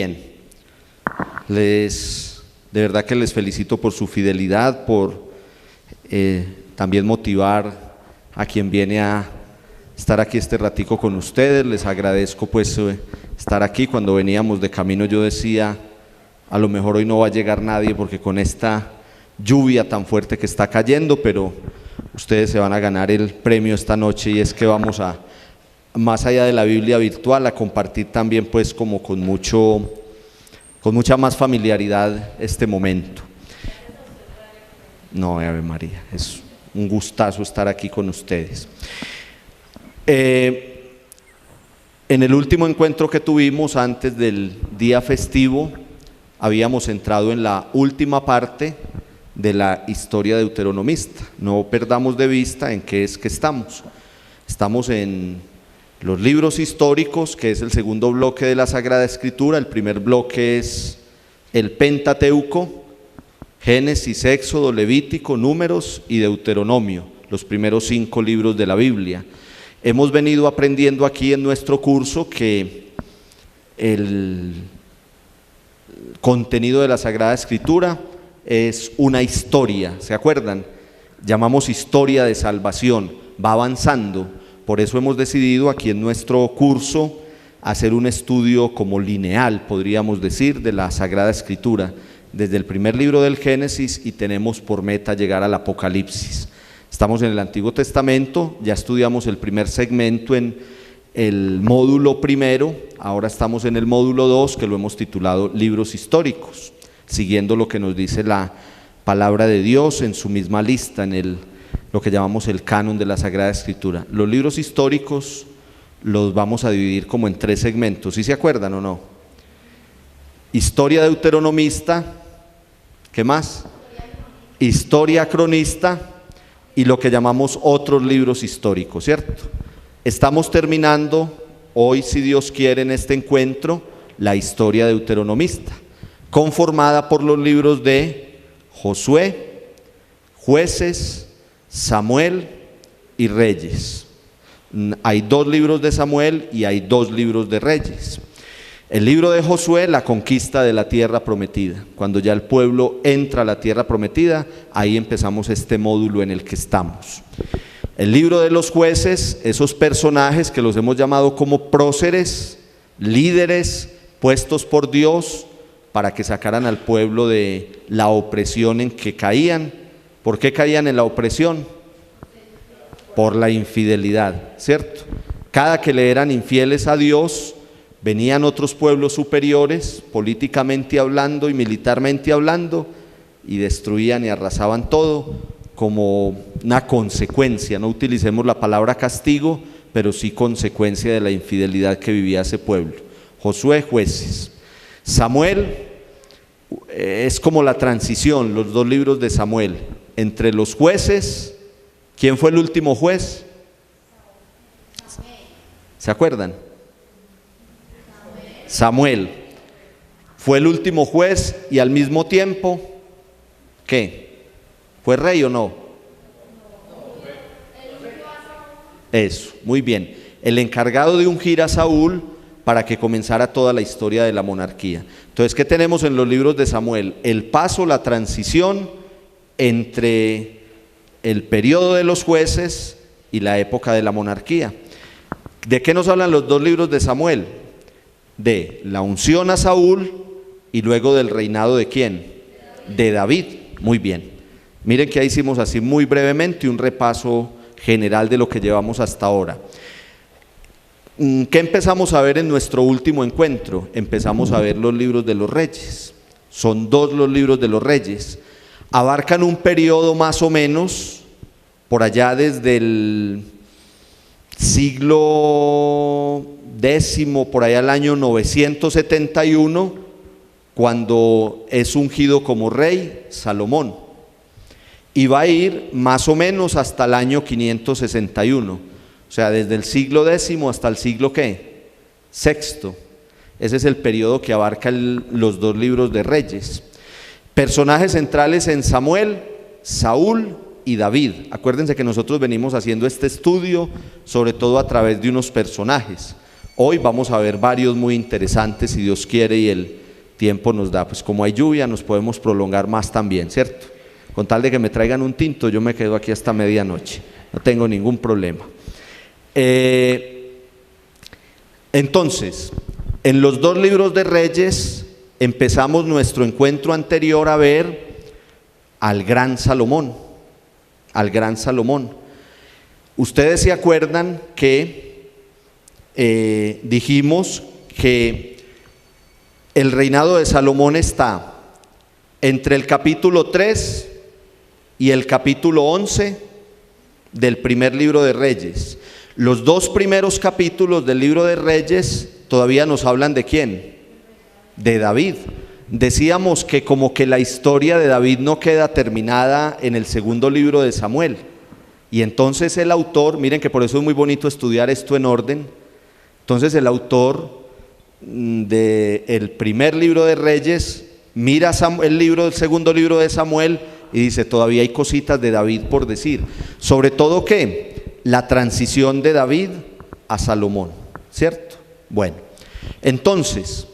Bien, de verdad que les felicito por su fidelidad, por también motivar a quien viene a estar aquí este ratico con ustedes. Les agradezco pues estar aquí. Cuando veníamos de camino yo decía, a lo mejor hoy no va a llegar nadie porque con esta lluvia tan fuerte que está cayendo, pero ustedes se van a ganar el premio esta noche, y es que vamos a, más allá de la Biblia virtual, a compartir también pues como con mucha más familiaridad este momento. No, Ave María, es un gustazo estar aquí con ustedes. En el último encuentro que tuvimos antes del día festivo, habíamos entrado en la última parte de la historia deuteronomista. No perdamos de vista en qué es que estamos. Estamos en los libros históricos, que es el segundo bloque de la Sagrada Escritura. El primer bloque es el Pentateuco: Génesis, Éxodo, Levítico, Números y Deuteronomio, los primeros 5 libros de la Biblia. Hemos venido aprendiendo aquí en nuestro curso que el contenido de la Sagrada Escritura es una historia, ¿se acuerdan? Llamamos historia de salvación, va avanzando. Por eso hemos decidido aquí en nuestro curso hacer un estudio como lineal, podríamos decir, de la Sagrada Escritura, desde el primer libro del Génesis, y tenemos por meta llegar al Apocalipsis. Estamos en el Antiguo Testamento, ya estudiamos el primer segmento en el módulo primero, ahora estamos en el módulo 2, que lo hemos titulado Libros Históricos, siguiendo lo que nos dice la palabra de Dios en su misma lista, en lo que llamamos el canon de la Sagrada Escritura. Los libros históricos los vamos a dividir como en 3 segmentos, ¿sí se acuerdan o no? Historia deuteronomista, ¿qué más? Historia cronista y lo que llamamos otros libros históricos, ¿cierto? Estamos terminando hoy, si Dios quiere, en este encuentro, la historia deuteronomista, conformada por los libros de Josué, Jueces, Samuel y Reyes. Hay 2 libros de Samuel y hay 2 libros de Reyes. El libro de Josué, la conquista de la tierra prometida. Cuando ya el pueblo entra a la tierra prometida, ahí empezamos este módulo en el que estamos. El libro de los Jueces, esos personajes que los hemos llamado como próceres, líderes puestos por Dios para que sacaran al pueblo de la opresión en que caían. ¿Por qué caían en la opresión? Por la infidelidad, ¿cierto? Cada que le eran infieles a Dios, venían otros pueblos superiores, políticamente hablando y militarmente hablando, y destruían y arrasaban todo como una consecuencia. No utilicemos la palabra castigo, pero sí consecuencia de la infidelidad que vivía ese pueblo. Josué, Jueces. Samuel es como la transición, los 2 libros de Samuel, entre los jueces. ¿Quién fue el último juez? ¿Se acuerdan? Samuel fue el último juez, y al mismo tiempo, ¿qué? ¿Fue rey o no? Eso, muy bien. El encargado de ungir a Saúl para que comenzara toda la historia de la monarquía. Entonces, ¿qué tenemos en los libros de Samuel? El paso, la transición entre el periodo de los jueces y la época de la monarquía. ¿De qué nos hablan los 2 libros de Samuel? De la unción a Saúl y luego del reinado ¿de quién? De David. Muy bien. Miren que ahí hicimos así muy brevemente un repaso general de lo que llevamos hasta ahora. ¿Qué empezamos a ver en nuestro último encuentro? Empezamos a ver los libros de los reyes. Son 2 los libros de los reyes. Abarcan un periodo más o menos por allá desde el siglo X, por allá al año 971, cuando es ungido como rey Salomón, y va a ir más o menos hasta el año 561, o sea, desde el siglo X hasta el siglo ¿qué? Sexto. Ese es el periodo que abarca los 2 libros de Reyes. Personajes centrales en Samuel: Saúl y David. Acuérdense que nosotros venimos haciendo este estudio sobre todo a través de unos personajes. Hoy vamos a ver varios muy interesantes, si Dios quiere y el tiempo nos da. Pues como hay lluvia, nos podemos prolongar más también, ¿cierto? Con tal de que me traigan un tinto, yo me quedo aquí hasta medianoche, no tengo ningún problema. Entonces, en los 2 libros de Reyes empezamos nuestro encuentro anterior a ver al gran Salomón, Ustedes se acuerdan que dijimos que el reinado de Salomón está entre el capítulo 3 y el capítulo 11 del primer libro de Reyes. Los 2 primeros capítulos del libro de Reyes todavía nos hablan ¿de quién? De David. Decíamos que como que la historia de David no queda terminada en el segundo libro de Samuel. Y entonces el autor, miren que por eso es muy bonito estudiar esto en orden. Entonces el autor del primer libro de Reyes mira el segundo libro de Samuel y dice: todavía hay cositas de David por decir. Sobre todo ¿qué? La transición de David a Salomón, ¿cierto? Bueno, entonces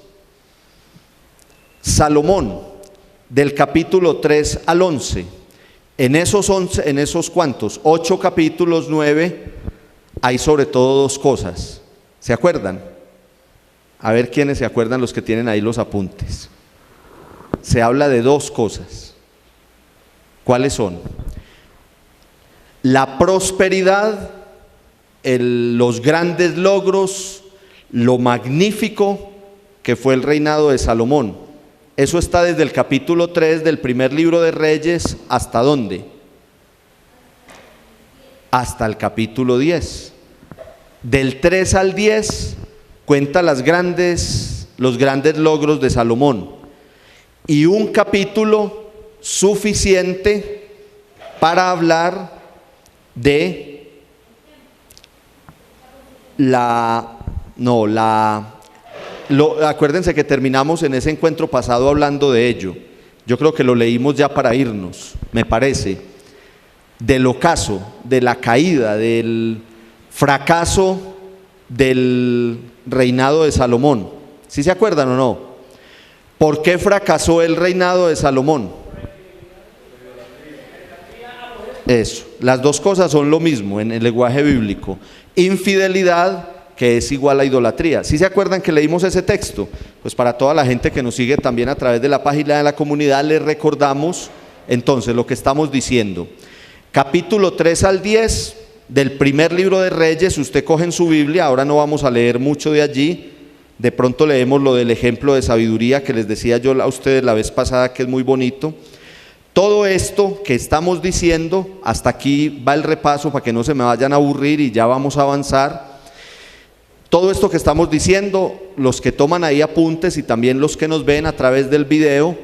Salomón, del capítulo 3 al 11, en esos ¿cuántos? 8 capítulos, 9, hay sobre todo 2 cosas. ¿Se acuerdan? A ver quiénes se acuerdan, los que tienen ahí los apuntes. Se habla de 2 cosas. ¿Cuáles son? La prosperidad, los grandes logros, lo magnífico que fue el reinado de Salomón. Eso está desde el capítulo 3 del primer libro de Reyes, ¿hasta dónde? Hasta el capítulo 10. Del 3 al 10 cuenta los grandes logros de Salomón. Y un capítulo suficiente para hablar de acuérdense que terminamos en ese encuentro pasado hablando de ello. Yo creo que lo leímos ya para irnos, me parece. Del ocaso, de la caída, del fracaso del reinado de Salomón. ¿Sí se acuerdan o no? ¿Por qué fracasó el reinado de Salomón? Eso, las 2 cosas son lo mismo en el lenguaje bíblico. Infidelidad, que es igual a idolatría. ¿Sí se acuerdan que leímos ese texto? Pues para toda la gente que nos sigue también a través de la página de la comunidad, les recordamos entonces lo que estamos diciendo. Capítulo 3 al 10 del primer libro de Reyes. Usted coge en su Biblia, ahora no vamos a leer mucho de allí, de pronto leemos lo del ejemplo de sabiduría que les decía yo a ustedes la vez pasada, que es muy bonito. Todo esto que estamos diciendo, hasta aquí va el repaso para que no se me vayan a aburrir y ya vamos a avanzar. Todo esto que estamos diciendo, los que toman ahí apuntes y también los que nos ven a través del video,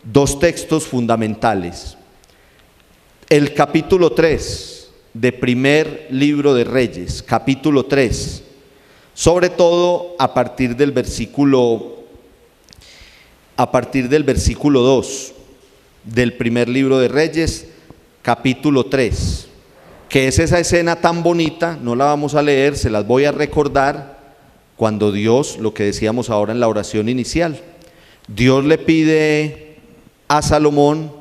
2 textos fundamentales. El capítulo 3 de primer libro de Reyes, capítulo 3, sobre todo a partir del versículo 2 del primer libro de Reyes, capítulo 3. Que es esa escena tan bonita, no la vamos a leer, se las voy a recordar, cuando Dios, lo que decíamos ahora en la oración inicial, Dios le pide a Salomón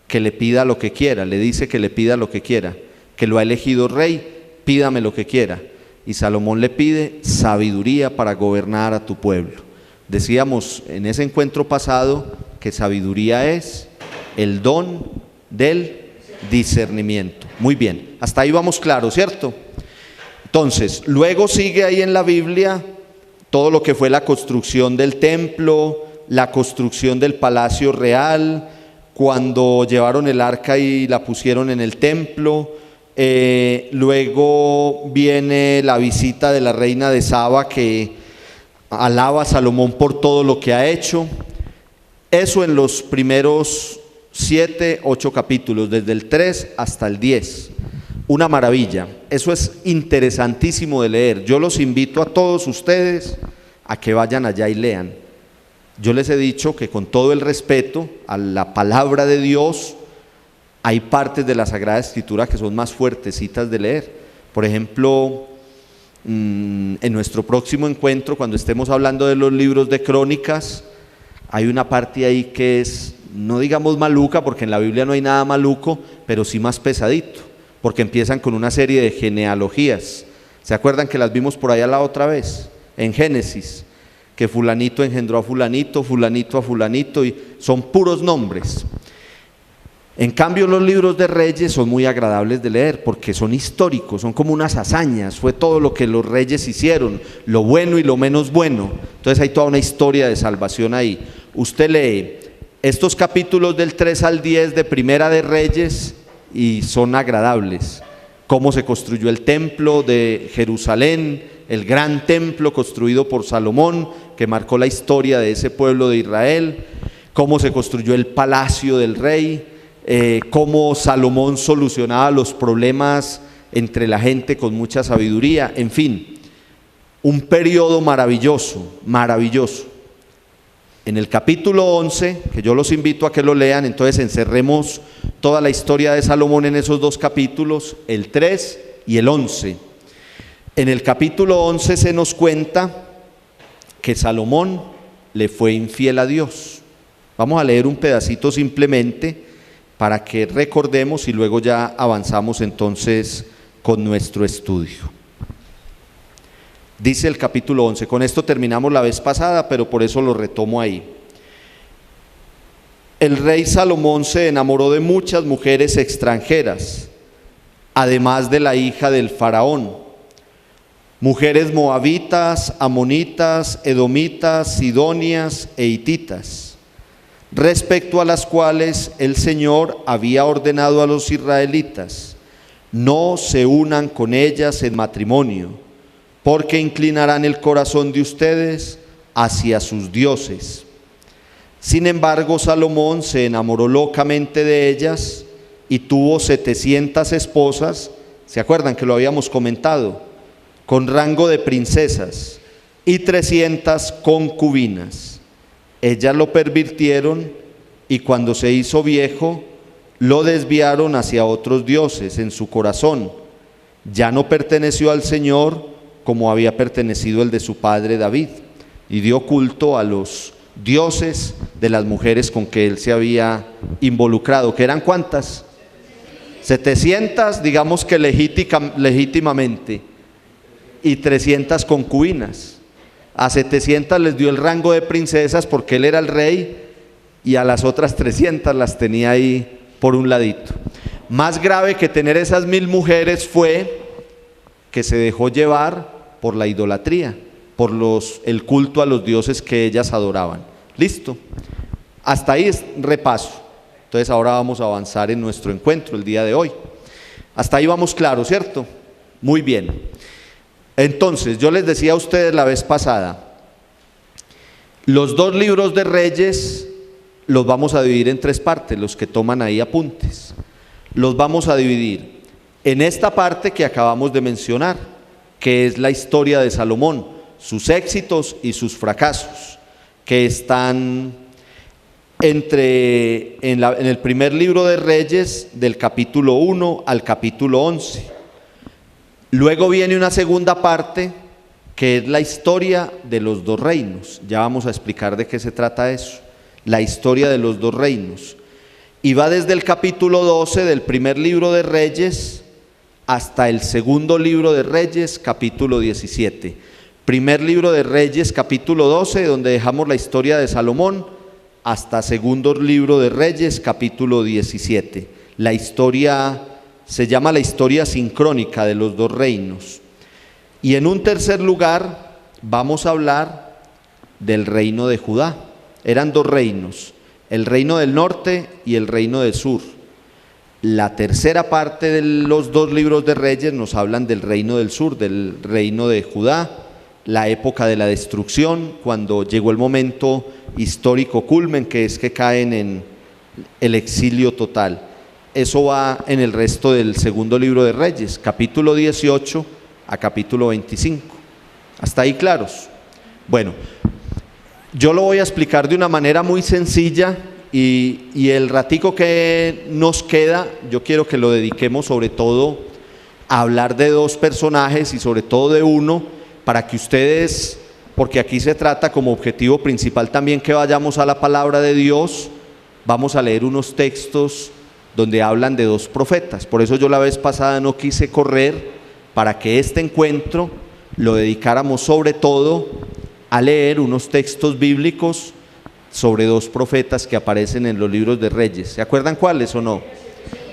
que le pida lo que quiera, le dice que le pida lo que quiera, que lo ha elegido rey, pídame lo que quiera. Y Salomón le pide sabiduría para gobernar a tu pueblo. Decíamos en ese encuentro pasado que sabiduría es el don del discernimiento. Muy bien, hasta ahí vamos claro, ¿cierto? Entonces, luego sigue ahí en la Biblia todo lo que fue la construcción del templo, la construcción del palacio real, cuando llevaron el arca y la pusieron en el templo. Luego viene la visita de la reina de Saba, que alaba a Salomón por todo lo que ha hecho. Eso en los primeros 7, 8 capítulos, desde el 3 hasta el 10. Una maravilla, eso es interesantísimo de leer. Yo los invito a todos ustedes a que vayan allá y lean. Yo les he dicho que con todo el respeto a la palabra de Dios, hay partes de la Sagrada Escritura que son más fuertecitas de leer. Por ejemplo, en nuestro próximo encuentro, cuando estemos hablando de los libros de crónicas, hay una parte ahí que es, no digamos maluca, porque en la Biblia no hay nada maluco, pero sí más pesadito, porque empiezan con una serie de genealogías. ¿Se acuerdan que las vimos por allá la otra vez? En Génesis, que fulanito engendró a fulanito, fulanito a fulanito, y son puros nombres. En cambio, los libros de Reyes son muy agradables de leer porque son históricos, son como unas hazañas, fue todo lo que los reyes hicieron, lo bueno y lo menos bueno. Entonces hay toda una historia de salvación ahí. Usted lee estos capítulos del 3 al 10 de Primera de Reyes y son agradables. Cómo se construyó el templo de Jerusalén, el gran templo construido por Salomón, que marcó la historia de ese pueblo de Israel. Cómo se construyó el palacio del rey. Cómo Salomón solucionaba los problemas entre la gente con mucha sabiduría. En fin, un periodo maravilloso, maravilloso. En el capítulo 11, que yo los invito a que lo lean, entonces encerremos toda la historia de Salomón en esos dos capítulos, el 3 y el 11. En el capítulo 11 se nos cuenta que Salomón le fue infiel a Dios. Vamos a leer un pedacito simplemente para que recordemos y luego ya avanzamos entonces con nuestro estudio. Dice el capítulo 11, con esto terminamos la vez pasada, pero por eso lo retomo ahí. El rey Salomón se enamoró de muchas mujeres extranjeras, además de la hija del faraón, mujeres moabitas, amonitas, edomitas, sidonias e hititas, respecto a las cuales el Señor había ordenado a los israelitas: no se unan con ellas en matrimonio, porque inclinarán el corazón de ustedes hacia sus dioses. Sin embargo, Salomón se enamoró locamente de ellas y tuvo 700 esposas, ¿se acuerdan que lo habíamos comentado? Con rango de princesas, y 300 concubinas. Ellas lo pervirtieron y cuando se hizo viejo, lo desviaron hacia otros dioses en su corazón. Ya no perteneció al Señor como había pertenecido el de su padre David, y dio culto a los dioses de las mujeres con que él se había involucrado. ¿Que eran cuántas? 700, digamos que legítimamente, y 300 concubinas. A 700 les dio el rango de princesas porque él era el rey, y a las otras 300 las tenía ahí por un ladito. Más grave que tener esas 1000 mujeres fue que se dejó llevar por la idolatría, por el culto a los dioses que ellas adoraban. Listo, hasta ahí es repaso. Entonces ahora vamos a avanzar en nuestro encuentro el día de hoy. Hasta ahí vamos claro, ¿cierto? Muy bien. Entonces, yo les decía a ustedes la vez pasada, los dos libros de Reyes los vamos a dividir en 3 partes, los que toman ahí apuntes. Los vamos a dividir en esta parte que acabamos de mencionar, que es la historia de Salomón, sus éxitos y sus fracasos, que están en el primer libro de Reyes, del capítulo 1 al capítulo 11. Luego viene una segunda parte que es la historia de los 2 reinos. Ya vamos a explicar de qué se trata eso, la historia de los 2 reinos. Y va desde el capítulo 12 del primer libro de Reyes hasta el segundo libro de Reyes, capítulo 17. Primer libro de Reyes, capítulo 12, donde dejamos la historia de Salomón, hasta segundo libro de Reyes, capítulo 17. La historia se llama la historia sincrónica de los 2 reinos. Y en un tercer lugar vamos a hablar del reino de Judá. Eran 2 reinos, el reino del norte y el reino del sur. La tercera parte de los 2 libros de Reyes nos hablan del reino del sur, del reino de Judá, la época de la destrucción, cuando llegó el momento histórico culmen, que es que caen en el exilio total. Eso va en el resto del segundo libro de Reyes, capítulo 18 a capítulo 25. ¿Hasta ahí claros? Bueno, yo lo voy a explicar de una manera muy sencilla y el ratico que nos queda, yo quiero que lo dediquemos sobre todo a hablar de dos personajes y sobre todo de uno, para que ustedes, porque aquí se trata como objetivo principal también que vayamos a la palabra de Dios. Vamos a leer unos textos donde hablan de dos profetas. Por eso yo la vez pasada no quise correr, para que este encuentro lo dedicáramos sobre todo a leer unos textos bíblicos sobre dos profetas que aparecen en los libros de Reyes. ¿Se acuerdan cuáles o no?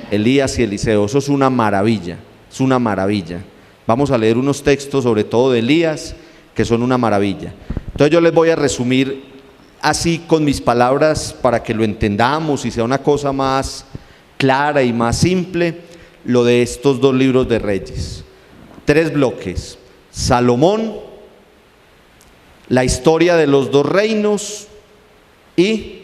Elías y Eliseo. Eso es una maravilla, es una maravilla. Vamos a leer unos textos sobre todo de Elías que son una maravilla. Entonces yo les voy a resumir así con mis palabras para que lo entendamos y sea una cosa más clara y más simple, lo de estos dos libros de Reyes. 3 bloques: Salomón, la historia de los dos reinos y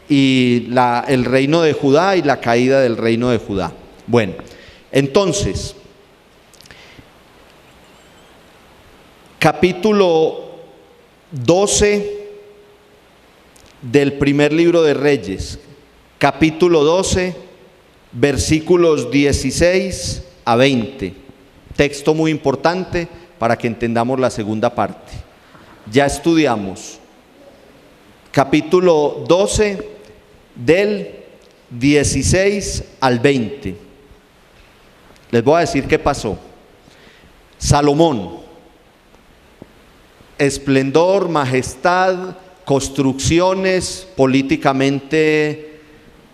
el reino de Judá y la caída del reino de Judá. Bueno, entonces, capítulo 12 del primer libro de Reyes, capítulo 12, versículos 16 a 20. Texto muy importante para que entendamos la segunda parte. Ya estudiamos capítulo 12 del 16 al 20. Les voy a decir qué pasó. Salomón, esplendor, majestad, construcciones, políticamente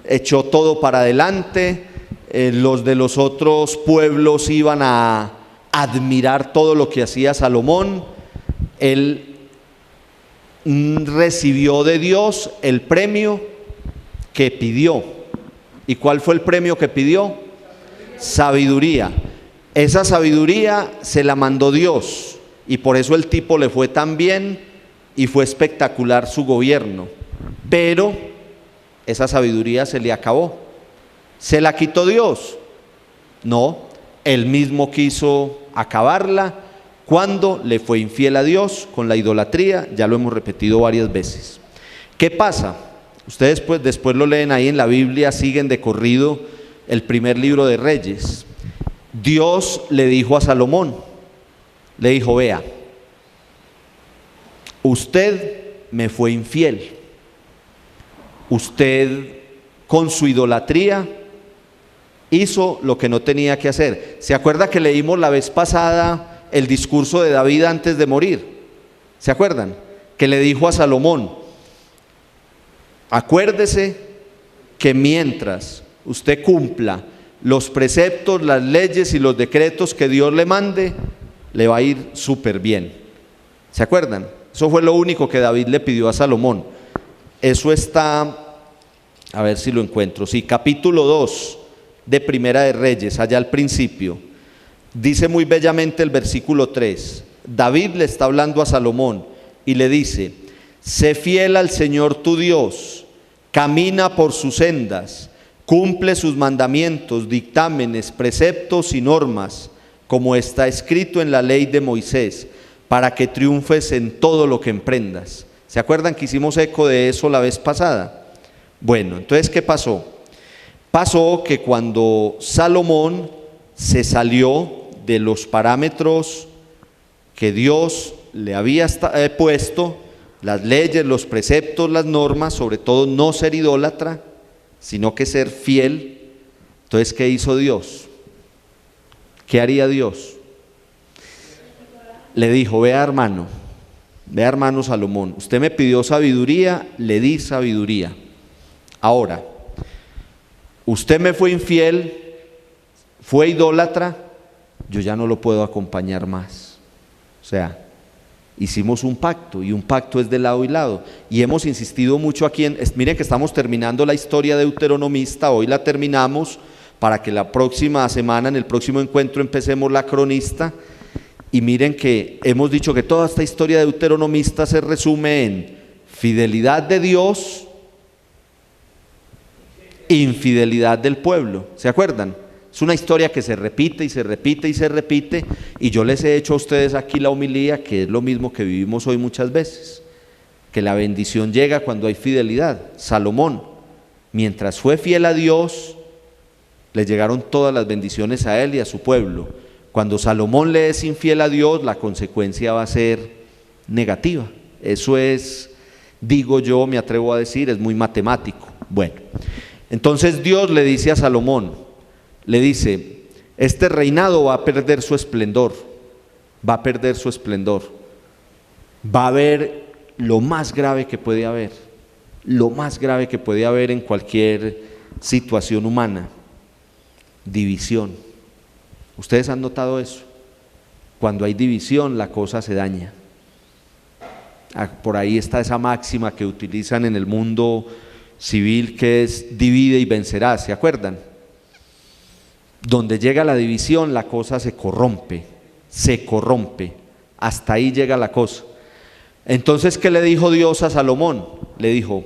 echó todo para adelante. Los de los otros pueblos iban a admirar todo lo que hacía Salomón. Él recibió de Dios el premio que pidió. ¿Y cuál fue el premio que pidió? Sabiduría. Esa sabiduría se la mandó Dios, y por eso el tipo le fue tan bien y fue espectacular su gobierno. Pero esa sabiduría se le acabó. ¿Se la quitó Dios? No, él mismo quiso acabarla cuando le fue infiel a Dios con la idolatría. Ya lo hemos repetido varias veces. ¿Qué pasa? Ustedes pues después lo leen ahí en la Biblia, siguen de corrido el primer libro de Reyes. Dios le dijo a Salomón, le dijo: vea, usted me fue infiel, usted con su idolatría hizo lo que no tenía que hacer. ¿Se acuerda que leímos la vez pasada el discurso de David antes de morir? ¿Se acuerdan? Que le dijo a Salomón: acuérdese que mientras usted cumpla los preceptos, las leyes y los decretos que Dios le mande, le va a ir súper bien. ¿Se acuerdan? Eso fue lo único que David le pidió a Salomón. Eso está, a ver si lo encuentro, sí, capítulo 2 de Primera de Reyes, allá al principio. Dice muy bellamente el versículo 3. David le está hablando a Salomón y le dice: sé fiel al Señor tu Dios, camina por sus sendas, cumple sus mandamientos, dictámenes, preceptos y normas, como está escrito en la ley de Moisés, para que triunfes en todo lo que emprendas. ¿Se acuerdan que hicimos eco de eso la vez pasada? Bueno, entonces, ¿qué pasó? Pasó que cuando Salomón se salió de los parámetros que Dios le había puesto, las leyes, los preceptos, las normas, sobre todo no ser idólatra, sino que ser fiel. Entonces, ¿qué hizo Dios? ¿Qué haría Dios? Le dijo: vea hermano Salomón, usted me pidió sabiduría, le di sabiduría. Ahora, usted me fue infiel, fue idólatra, yo ya no lo puedo acompañar más. O sea, hicimos un pacto, y un pacto es de lado y lado, y hemos insistido mucho aquí miren que estamos terminando la historia deuteronomista, hoy la terminamos para que la próxima semana, en el próximo encuentro, empecemos la cronista. Y miren que hemos dicho que toda esta historia deuteronomista se resume en fidelidad de Dios, infidelidad del pueblo. ¿Se acuerdan? Es una historia que se repite y se repite y se repite, y yo les he hecho a ustedes aquí la homilía, que es lo mismo que vivimos hoy muchas veces, que la bendición llega cuando hay fidelidad. Salomón, mientras fue fiel a Dios, Le llegaron todas las bendiciones a él y a su pueblo. Cuando Salomón le es infiel a Dios, la consecuencia va a ser negativa. Eso es, digo yo, me atrevo a decir, es muy matemático. Bueno, entonces Dios le dice a Salomón, le dice, este reinado va a perder su esplendor, va a perder su esplendor, va a haber lo más grave que puede haber, lo más grave que puede haber en cualquier situación humana, división. ¿Ustedes han notado eso? Cuando hay división, la cosa se daña. Por ahí está esa máxima que utilizan en el mundo civil, que es divide y vencerás, ¿se acuerdan? Donde llega la división, la cosa se corrompe, hasta ahí llega la cosa. Entonces, ¿qué le dijo Dios a Salomón? Le dijo,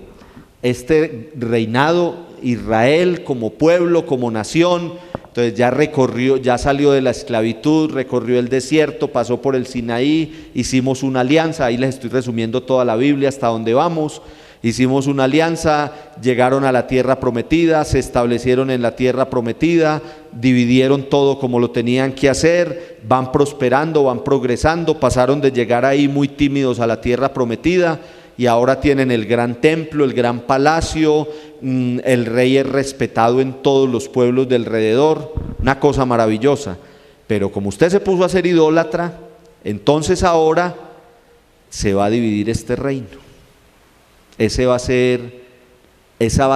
este reinado, Israel como pueblo, como nación, entonces ya recorrió, ya salió de la esclavitud, recorrió el desierto, pasó por el Sinaí, hicimos una alianza, ahí les estoy resumiendo toda la Biblia hasta donde vamos. Hicimos una alianza, llegaron a la tierra prometida, se establecieron en la tierra prometida, dividieron todo como lo tenían que hacer, van prosperando, van progresando, pasaron de llegar ahí muy tímidos a la tierra prometida y ahora tienen el gran templo, el gran palacio, el rey es respetado en todos los pueblos de alrededor, una cosa maravillosa. Pero como usted se puso a ser idólatra, entonces ahora se va a dividir este reino. Esa va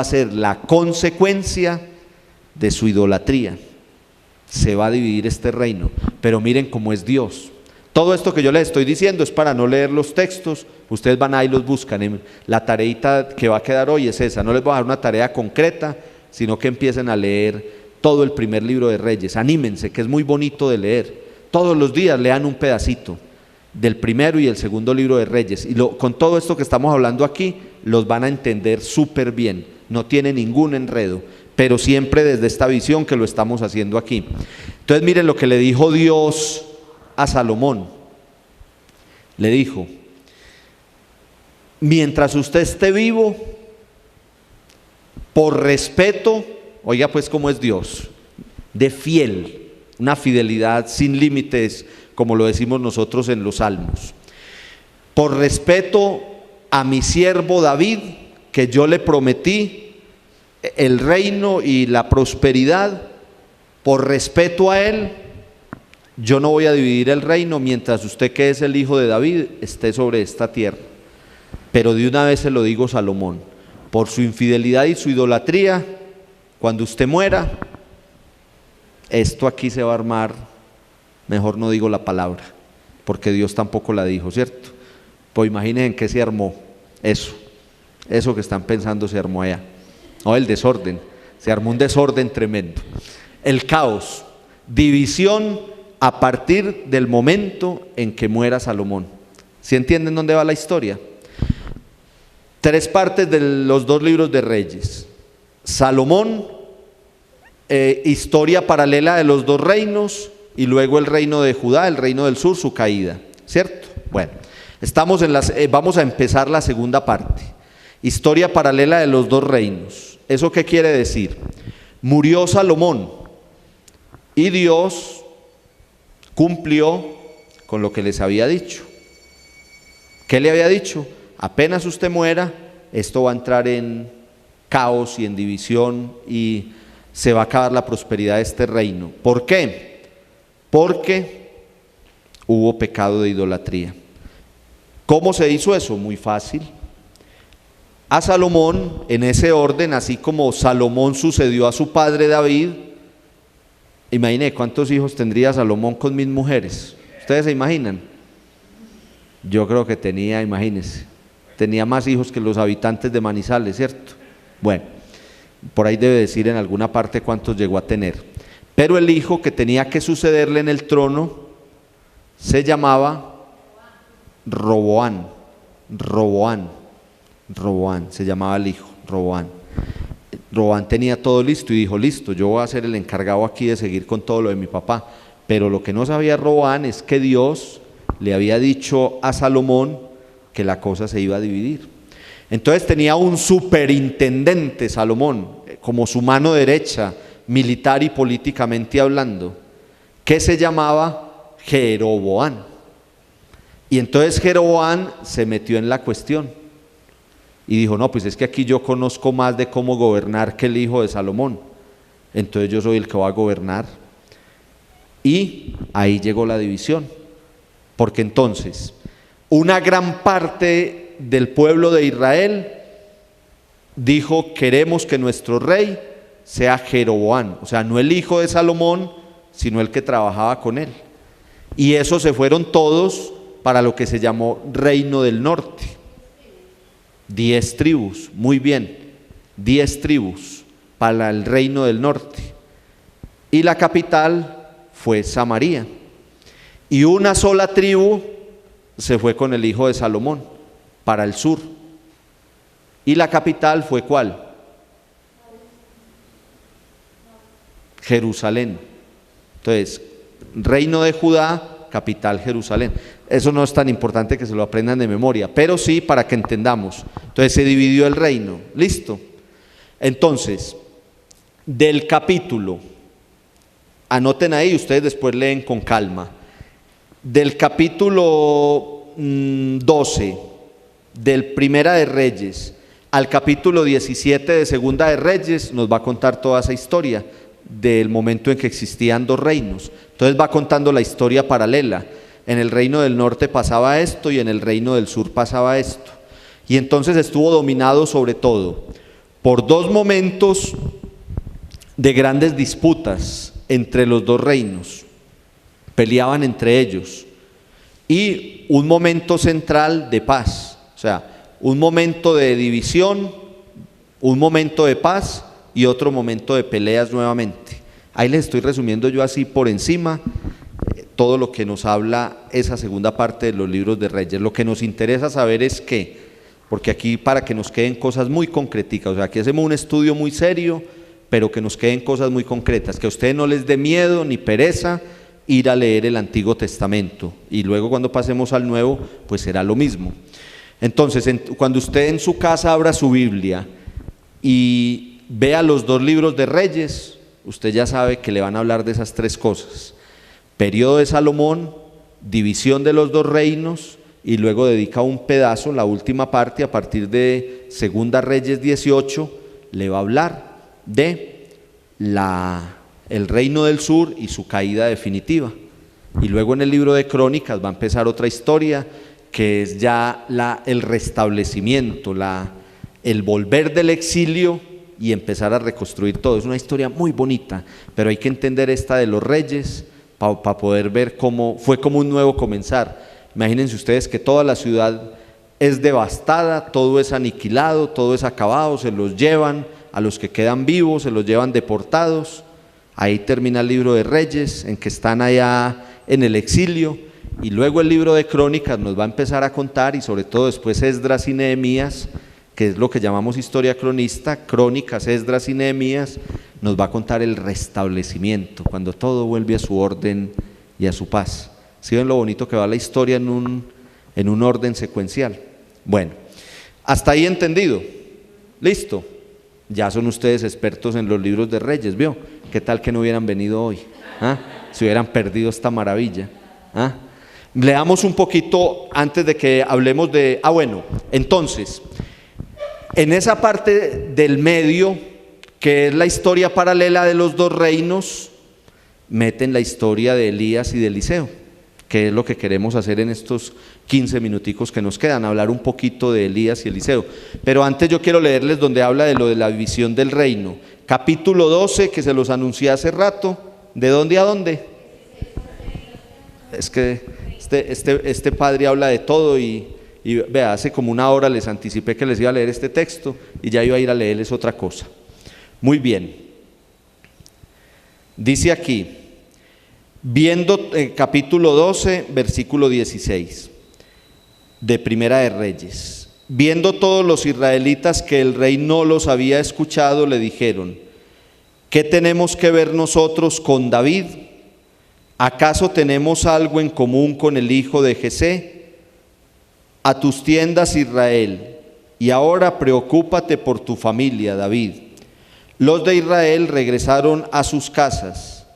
a ser la consecuencia de su idolatría. Se va a dividir este reino. Pero miren cómo es Dios. Todo esto que yo les estoy diciendo es para no leer los textos. Ustedes van ahí y los buscan. La tareita que va a quedar hoy es esa. No les voy a dar una tarea concreta, sino que empiecen a leer todo el primer libro de Reyes. Anímense, que es muy bonito de leer. Todos los días lean un pedacito del primero y el segundo libro de Reyes. Y con todo esto que estamos hablando aquí, los van a entender súper bien, no tiene ningún enredo, pero siempre desde esta visión que lo estamos haciendo aquí. Entonces miren lo que le dijo Dios a Salomón. Le dijo, mientras usted esté vivo, por respeto, oiga pues cómo es Dios, de fiel, una fidelidad sin límites, como lo decimos nosotros en los salmos. Por respeto a mi siervo David, que yo le prometí el reino y la prosperidad, por respeto a él, yo no voy a dividir el reino mientras usted, que es el hijo de David, esté sobre esta tierra. Pero de una vez se lo digo, Salomón, por su infidelidad y su idolatría, cuando usted muera, esto aquí se va a armar, mejor no digo la palabra, porque Dios tampoco la dijo, ¿cierto? Pues imagínense en qué se armó eso que están pensando se armó allá. No, el desorden, se armó un desorden tremendo. El caos, división a partir del momento en que muera Salomón. ¿Sí entienden dónde va la historia? 3 partes de los 2 libros de Reyes. Salomón, historia paralela de los 2 reinos, y luego el reino de Judá, el reino del sur, su caída, ¿cierto? Bueno, vamos a empezar la segunda parte. Historia paralela de los 2 reinos. ¿Eso qué quiere decir? Murió Salomón y Dios cumplió con lo que les había dicho. ¿Qué le había dicho? Apenas usted muera, esto va a entrar en caos y en división y se va a acabar la prosperidad de este reino. ¿Por qué? Porque hubo pecado de idolatría. ¿Cómo se hizo eso? Muy fácil. A Salomón, en ese orden, así como Salomón sucedió a su padre David, imagine cuántos hijos tendría Salomón con 1000 mujeres. ¿Ustedes se imaginan? Yo creo que tenía, imagínense, tenía más hijos que los habitantes de Manizales, ¿cierto? Bueno, por ahí debe decir en alguna parte cuántos llegó a tener. Pero el hijo que tenía que sucederle en el trono se llamaba Roboán, se llamaba el hijo, Roboán. Roboán tenía todo listo y dijo, listo, yo voy a ser el encargado aquí de seguir con todo lo de mi papá. Pero lo que no sabía Roboán es que Dios le había dicho a Salomón que la cosa se iba a dividir. Entonces tenía un superintendente Salomón, como su mano derecha, militar y políticamente hablando, que se llamaba Jeroboam. Y entonces Jeroboam se metió en la cuestión y dijo, no, pues es que aquí yo conozco más de cómo gobernar que el hijo de Salomón, entonces yo soy el que va a gobernar. Y ahí llegó la división, porque entonces una gran parte del pueblo de Israel dijo, queremos que nuestro rey sea Jeroboam, o sea, no el hijo de Salomón, sino el que trabajaba con él. Y esos se fueron todos para lo que se llamó Reino del Norte. 10 tribus, muy bien, 10 tribus para el Reino del Norte. Y la capital fue Samaria. Y una sola tribu se fue con el hijo de Salomón para el sur. ¿Y la capital fue cuál? Jerusalén. Entonces, Reino de Judá, capital Jerusalén. Eso no es tan importante que se lo aprendan de memoria, pero sí para que entendamos. Entonces se dividió el reino. ¿Listo? Entonces, del capítulo, anoten ahí, ustedes después leen con calma. Del capítulo 12 del Primera de Reyes al capítulo 17 de Segunda de Reyes nos va a contar toda esa historia del momento en que existían dos reinos. Entonces va contando la historia paralela. En el reino del norte pasaba esto y en el reino del sur pasaba esto. Y entonces estuvo dominado sobre todo por dos momentos de grandes disputas entre los dos reinos. Peleaban entre ellos. Y un momento central de paz. O sea, un momento de división, un momento de paz y otro momento de peleas nuevamente. Ahí les estoy resumiendo yo así por encima todo lo que nos habla esa segunda parte de los libros de Reyes. Lo que nos interesa saber es que, porque aquí para que nos queden cosas muy concreticas, o sea, aquí hacemos un estudio muy serio, pero que nos queden cosas muy concretas, que a ustedes no les dé miedo ni pereza ir a leer el Antiguo Testamento, y luego cuando pasemos al Nuevo, pues será lo mismo. Entonces, cuando usted en su casa abra su Biblia y vea los dos libros de Reyes, usted ya sabe que le van a hablar de esas tres cosas: periodo de Salomón, división de los dos reinos, y luego dedica un pedazo, la última parte, a partir de Segunda Reyes 18, le va a hablar de el reino del sur y su caída definitiva. Y luego en el libro de Crónicas va a empezar otra historia, que es ya el restablecimiento, el volver del exilio y empezar a reconstruir todo. Es una historia muy bonita, pero hay que entender esta de los reyes para poder ver cómo fue como un nuevo comenzar. Imagínense ustedes que toda la ciudad es devastada, todo es aniquilado, todo es acabado, se los llevan, a los que quedan vivos se los llevan deportados. Ahí termina el libro de Reyes, en que están allá en el exilio, y luego el libro de Crónicas nos va a empezar a contar, y sobre todo después Esdras y Nehemías, que es lo que llamamos historia cronista, Crónicas, Esdras y Nehemías, nos va a contar el restablecimiento, cuando todo vuelve a su orden y a su paz. ¿Sí ven lo bonito que va la historia en un orden secuencial? Bueno, hasta ahí entendido. ¿Listo? Ya son ustedes expertos en los libros de Reyes, ¿vio? ¿Qué tal que no hubieran venido hoy? ¿Ah? Si hubieran perdido esta maravilla. ¿Ah? Leamos un poquito antes de que hablemos de... bueno, entonces, en esa parte del medio, que es la historia paralela de los dos reinos, meten la historia de Elías y de Eliseo, que es lo que queremos hacer en estos 15 minuticos que nos quedan, hablar un poquito de Elías y Eliseo. Pero antes yo quiero leerles donde habla de lo de la división del reino. Capítulo 12, que se los anuncié hace rato. ¿De dónde a dónde? Es que este padre habla de todo y vea, hace como una hora les anticipé que les iba a leer este texto y ya iba a ir a leerles otra cosa. Muy bien. Dice aquí, viendo capítulo 12, versículo 16 de Primera de Reyes. Viendo todos los israelitas que el rey no los había escuchado, le dijeron: ¿qué tenemos que ver nosotros con David? ¿Acaso tenemos algo en común con el hijo de Jesé? A tus tiendas, Israel, y ahora preocúpate por tu familia, David. Los de Israel regresaron a sus casas.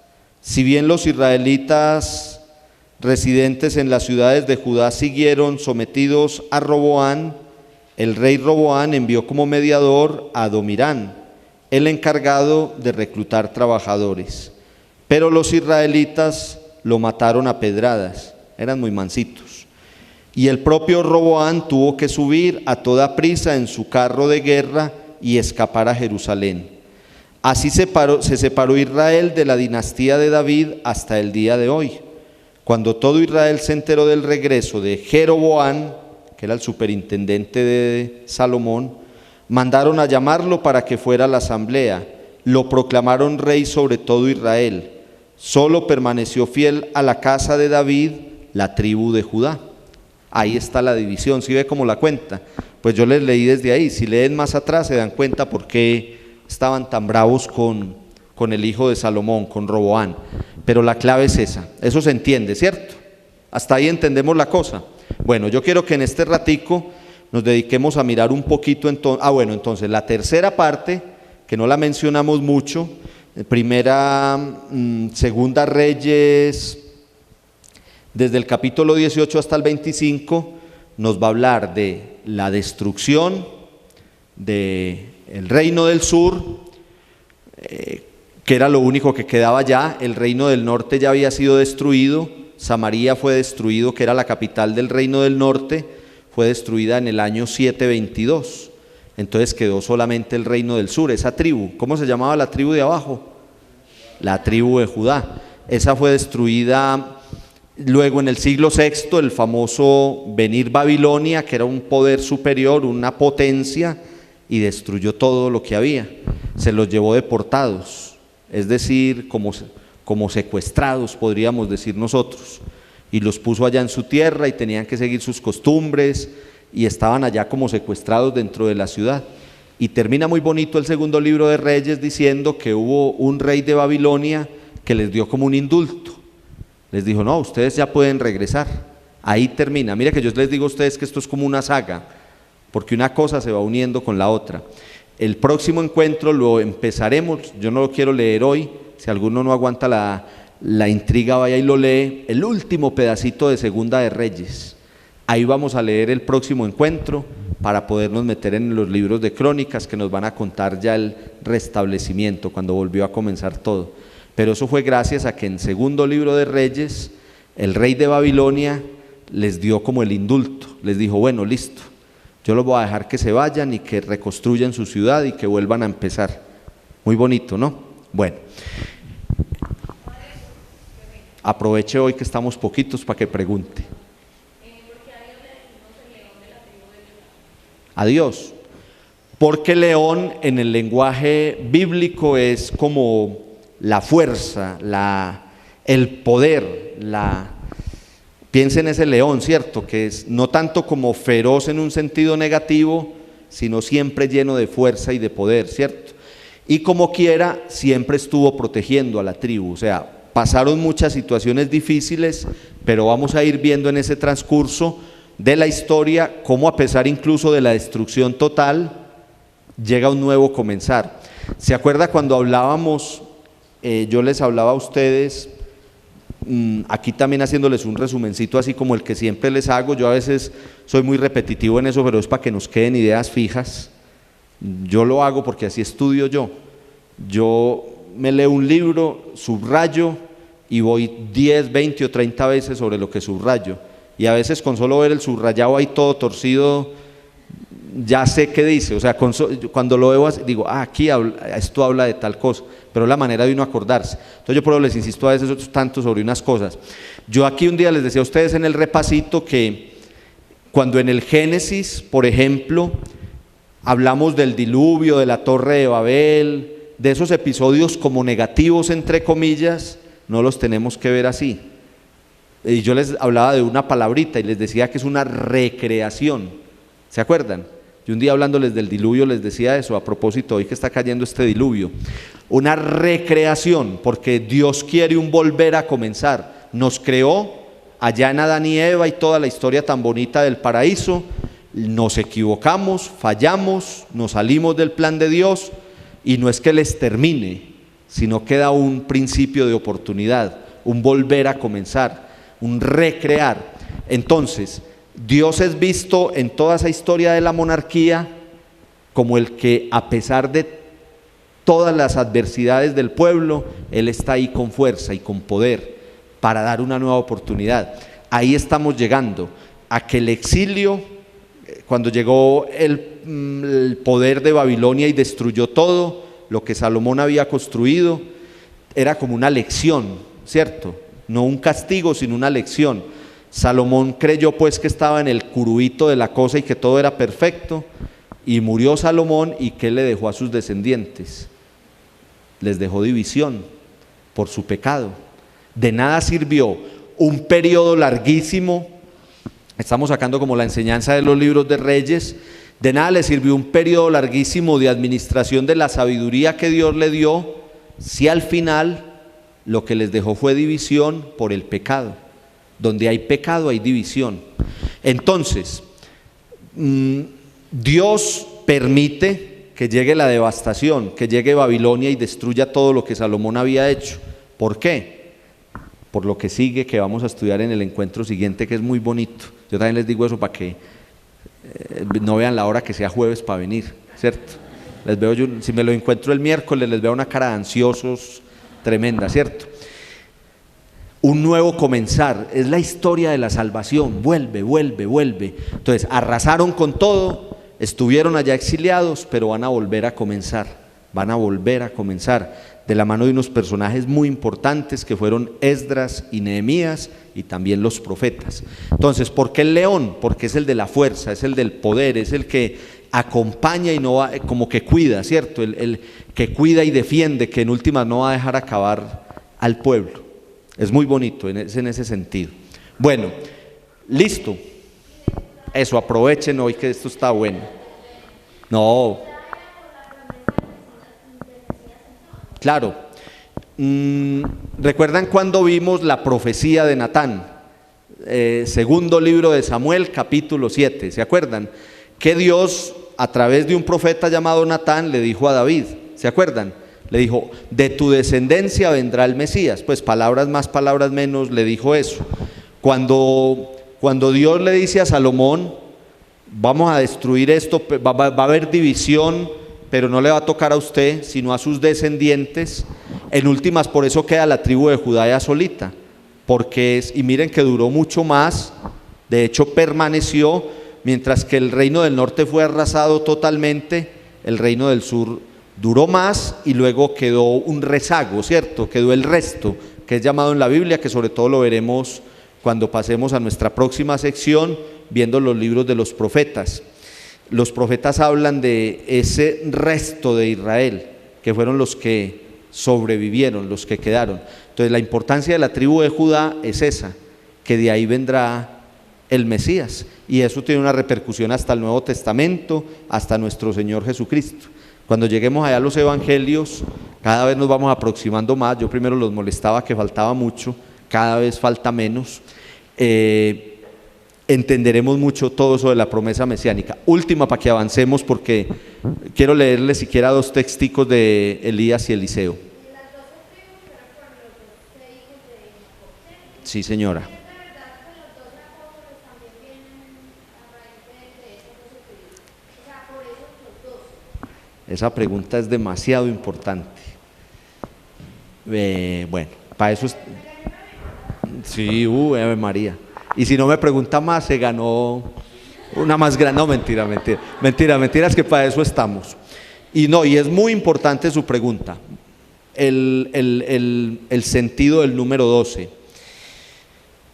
Si bien los israelitas residentes en las ciudades de Judá siguieron sometidos a Roboán, el rey Roboán envió como mediador a Adomirán, el encargado de reclutar trabajadores. Pero los israelitas lo mataron a pedradas, eran muy mansitos. Y el propio Roboán tuvo que subir a toda prisa en su carro de guerra y escapar a Jerusalén. Así se separó Israel de la dinastía de David hasta el día de hoy. Cuando todo Israel se enteró del regreso de Jeroboam, que era el superintendente de Salomón, mandaron a llamarlo para que fuera a la asamblea. Lo proclamaron rey sobre todo Israel. Solo permaneció fiel a la casa de David la tribu de Judá. Ahí está la división, ¿sí ve cómo la cuenta? Pues yo les leí desde ahí. Si leen más atrás se dan cuenta por qué estaban tan bravos con el hijo de Salomón, con Roboán. Pero la clave es esa, eso se entiende, ¿cierto? Hasta ahí entendemos la cosa. Bueno, yo quiero que en este ratico nos dediquemos a mirar un poquito, entonces la tercera parte, que no la mencionamos mucho, Segunda Reyes, desde el capítulo 18 hasta el 25, nos va a hablar de la destrucción del reino del sur, que era lo único que quedaba ya. El reino del norte ya había sido destruido. Samaria fue destruido, que era la capital del reino del norte, fue destruida en el año 722. Entonces quedó solamente el reino del sur, esa tribu. ¿Cómo se llamaba la tribu de abajo? La tribu de Judá. Esa fue destruida luego en el siglo VI, el famoso venir Babilonia, que era un poder superior, una potencia, y destruyó todo lo que había. Se los llevó deportados, es decir, como secuestrados, podríamos decir nosotros, y los puso allá en su tierra y tenían que seguir sus costumbres y estaban allá como secuestrados dentro de la ciudad. Y termina muy bonito el segundo libro de Reyes diciendo que hubo un rey de Babilonia que les dio como un indulto, les dijo: no, ustedes ya pueden regresar. Ahí termina. Mira que yo les digo a ustedes que esto es como una saga, porque una cosa se va uniendo con la otra. El próximo encuentro lo empezaremos, yo no lo quiero leer hoy, si alguno no aguanta la intriga, vaya y lo lee, el último pedacito de Segunda de Reyes. Ahí vamos a leer el próximo encuentro para podernos meter en los libros de crónicas que nos van a contar ya el restablecimiento, cuando volvió a comenzar todo. Pero eso fue gracias a que en segundo libro de Reyes, el rey de Babilonia les dio como el indulto, les dijo: bueno, listo, yo los voy a dejar que se vayan y que reconstruyan su ciudad y que vuelvan a empezar. Muy bonito, ¿no? Bueno, aproveche hoy que estamos poquitos para que pregunte. A Dios, porque león en el lenguaje bíblico es como la fuerza, el poder, piensen en ese león, ¿cierto? Que es no tanto como feroz en un sentido negativo, sino siempre lleno de fuerza y de poder, ¿cierto? Y como quiera, siempre estuvo protegiendo a la tribu. O sea, pasaron muchas situaciones difíciles, pero vamos a ir viendo en ese transcurso de la historia cómo, a pesar incluso de la destrucción total, llega un nuevo comenzar. ¿Se acuerda cuando hablábamos, yo les hablaba a ustedes, aquí también haciéndoles un resumencito así como el que siempre les hago? Yo a veces soy muy repetitivo en eso, pero es para que nos queden ideas fijas. Yo lo hago porque así estudio yo. Yo me leo un libro, subrayo y voy 10, 20 o 30 veces sobre lo que subrayo. Y a veces con solo ver el subrayado ahí todo torcido, ya sé qué dice. O sea, cuando lo veo digo: aquí esto habla de tal cosa, pero es la manera de uno acordarse. Entonces yo por eso les insisto a veces tanto sobre unas cosas. Yo aquí un día les decía a ustedes en el repasito que cuando en el Génesis, por ejemplo, hablamos del diluvio, de la Torre de Babel, de esos episodios como negativos entre comillas, no los tenemos que ver así. Y yo les hablaba de una palabrita y les decía que es una recreación. ¿Se acuerdan? Yo un día hablándoles del diluvio les decía eso, a propósito hoy que está cayendo este diluvio. Una recreación, porque Dios quiere un volver a comenzar. Nos creó allá en Adán y Eva y toda la historia tan bonita del paraíso. Nos equivocamos, fallamos, nos salimos del plan de Dios, y no es que les termine, sino que da un principio de oportunidad, un volver a comenzar, un recrear. Entonces, Dios es visto en toda esa historia de la monarquía como el que, a pesar de todas las adversidades del pueblo, Él está ahí con fuerza y con poder para dar una nueva oportunidad. Ahí estamos llegando a que el exilio, cuando llegó el poder de Babilonia y destruyó todo lo que Salomón había construido, era como una lección, ¿cierto? No un castigo, sino una lección. Salomón creyó pues que estaba en el curuíto de la cosa y que todo era perfecto, y murió Salomón, y ¿qué le dejó a sus descendientes? Les dejó división por su pecado. De nada sirvió un periodo larguísimo. Estamos sacando como la enseñanza de los libros de Reyes. De nada le sirvió un periodo larguísimo de administración de la sabiduría que Dios le dio, si al final lo que les dejó fue división por el pecado. Donde hay pecado hay división. Entonces, Dios permite que llegue la devastación, que llegue Babilonia y destruya todo lo que Salomón había hecho. ¿Por qué? Por lo que sigue, que vamos a estudiar en el encuentro siguiente, que es muy bonito. Yo también les digo eso para que no vean la hora que sea jueves para venir, ¿cierto? Les veo yo, si me lo encuentro el miércoles, les veo una cara de ansiosos tremenda, ¿cierto? Un nuevo comenzar, es la historia de la salvación, vuelve. Entonces, arrasaron con todo, estuvieron allá exiliados, pero van a volver a comenzar, de la mano de unos personajes muy importantes que fueron Esdras y Nehemías, y también los profetas. Entonces, ¿por qué el león? Porque es el de la fuerza, es el del poder, es el que acompaña y no va, como que cuida, ¿cierto? El que cuida y defiende, que en últimas no va a dejar acabar al pueblo. Es muy bonito en ese sentido. Bueno, listo. Eso, aprovechen hoy que esto está bueno. No. Claro. ¿Recuerdan cuando vimos la profecía de Natán? Segundo libro de Samuel, capítulo 7. ¿Se acuerdan? Que Dios, a través de un profeta llamado Natán, le dijo a David. ¿Se acuerdan? Le dijo, de tu descendencia vendrá el Mesías. Pues palabras más, palabras menos, le dijo eso. Cuando Dios le dice a Salomón, vamos a destruir esto, va a haber división, pero no le va a tocar a usted, sino a sus descendientes. En últimas, por eso queda la tribu de Judá ya solita, porque y miren que duró mucho más, de hecho permaneció, mientras que el reino del norte fue arrasado totalmente, el reino del sur duró más, y luego quedó un rezago, ¿cierto? Quedó el resto, que es llamado en la Biblia, que sobre todo lo veremos cuando pasemos a nuestra próxima sección, viendo los libros de los profetas. Los profetas hablan de ese resto de Israel, que fueron los que sobrevivieron, los que quedaron. Entonces la importancia de la tribu de Judá es esa, que de ahí vendrá el Mesías, y eso tiene una repercusión hasta el Nuevo Testamento, hasta nuestro Señor Jesucristo. Cuando lleguemos allá a los evangelios, cada vez nos vamos aproximando más. Yo primero los molestaba que faltaba mucho, cada vez falta menos. Entenderemos mucho todo eso de la promesa mesiánica. Última para que avancemos, porque quiero leerles siquiera 2 texticos de Elías y Eliseo. Sí, señora. Esa pregunta es demasiado importante. Bueno, para eso es... Sí, Ave María. Y si no me pregunta más, se ganó una más grande. No, mentira, es que para eso estamos. Y es muy importante su pregunta, el sentido del número 12.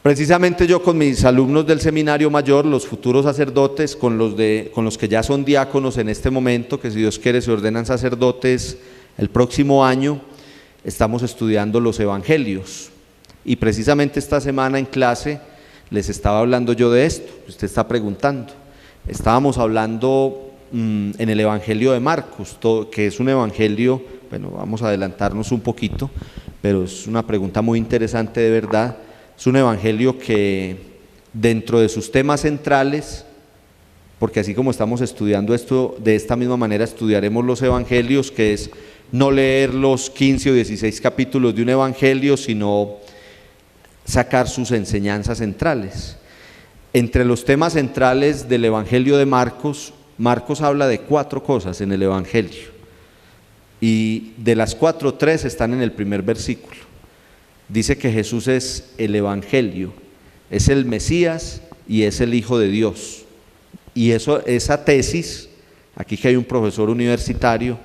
Precisamente yo con mis alumnos del seminario mayor, los futuros sacerdotes, con los que ya son diáconos en este momento, que si Dios quiere se ordenan sacerdotes el próximo año, estamos estudiando los evangelios. Y precisamente esta semana en clase les estaba hablando yo de esto, usted está preguntando. Estábamos hablando en el evangelio de Marcos, que es un evangelio, bueno, vamos a adelantarnos un poquito, pero es una pregunta muy interesante de verdad. Es un evangelio que dentro de sus temas centrales porque así como estamos estudiando esto, de esta misma manera estudiaremos los evangelios, que es no leer los 15 o 16 capítulos de un evangelio, sino sacar sus enseñanzas centrales. Entre los temas centrales del evangelio de Marcos, Marcos habla de 4 cosas en el evangelio, y de las 4, 3 están en el primer versículo. Dice que Jesús es el evangelio, es el Mesías y es el Hijo de Dios. Y esa tesis, aquí que hay un profesor universitario,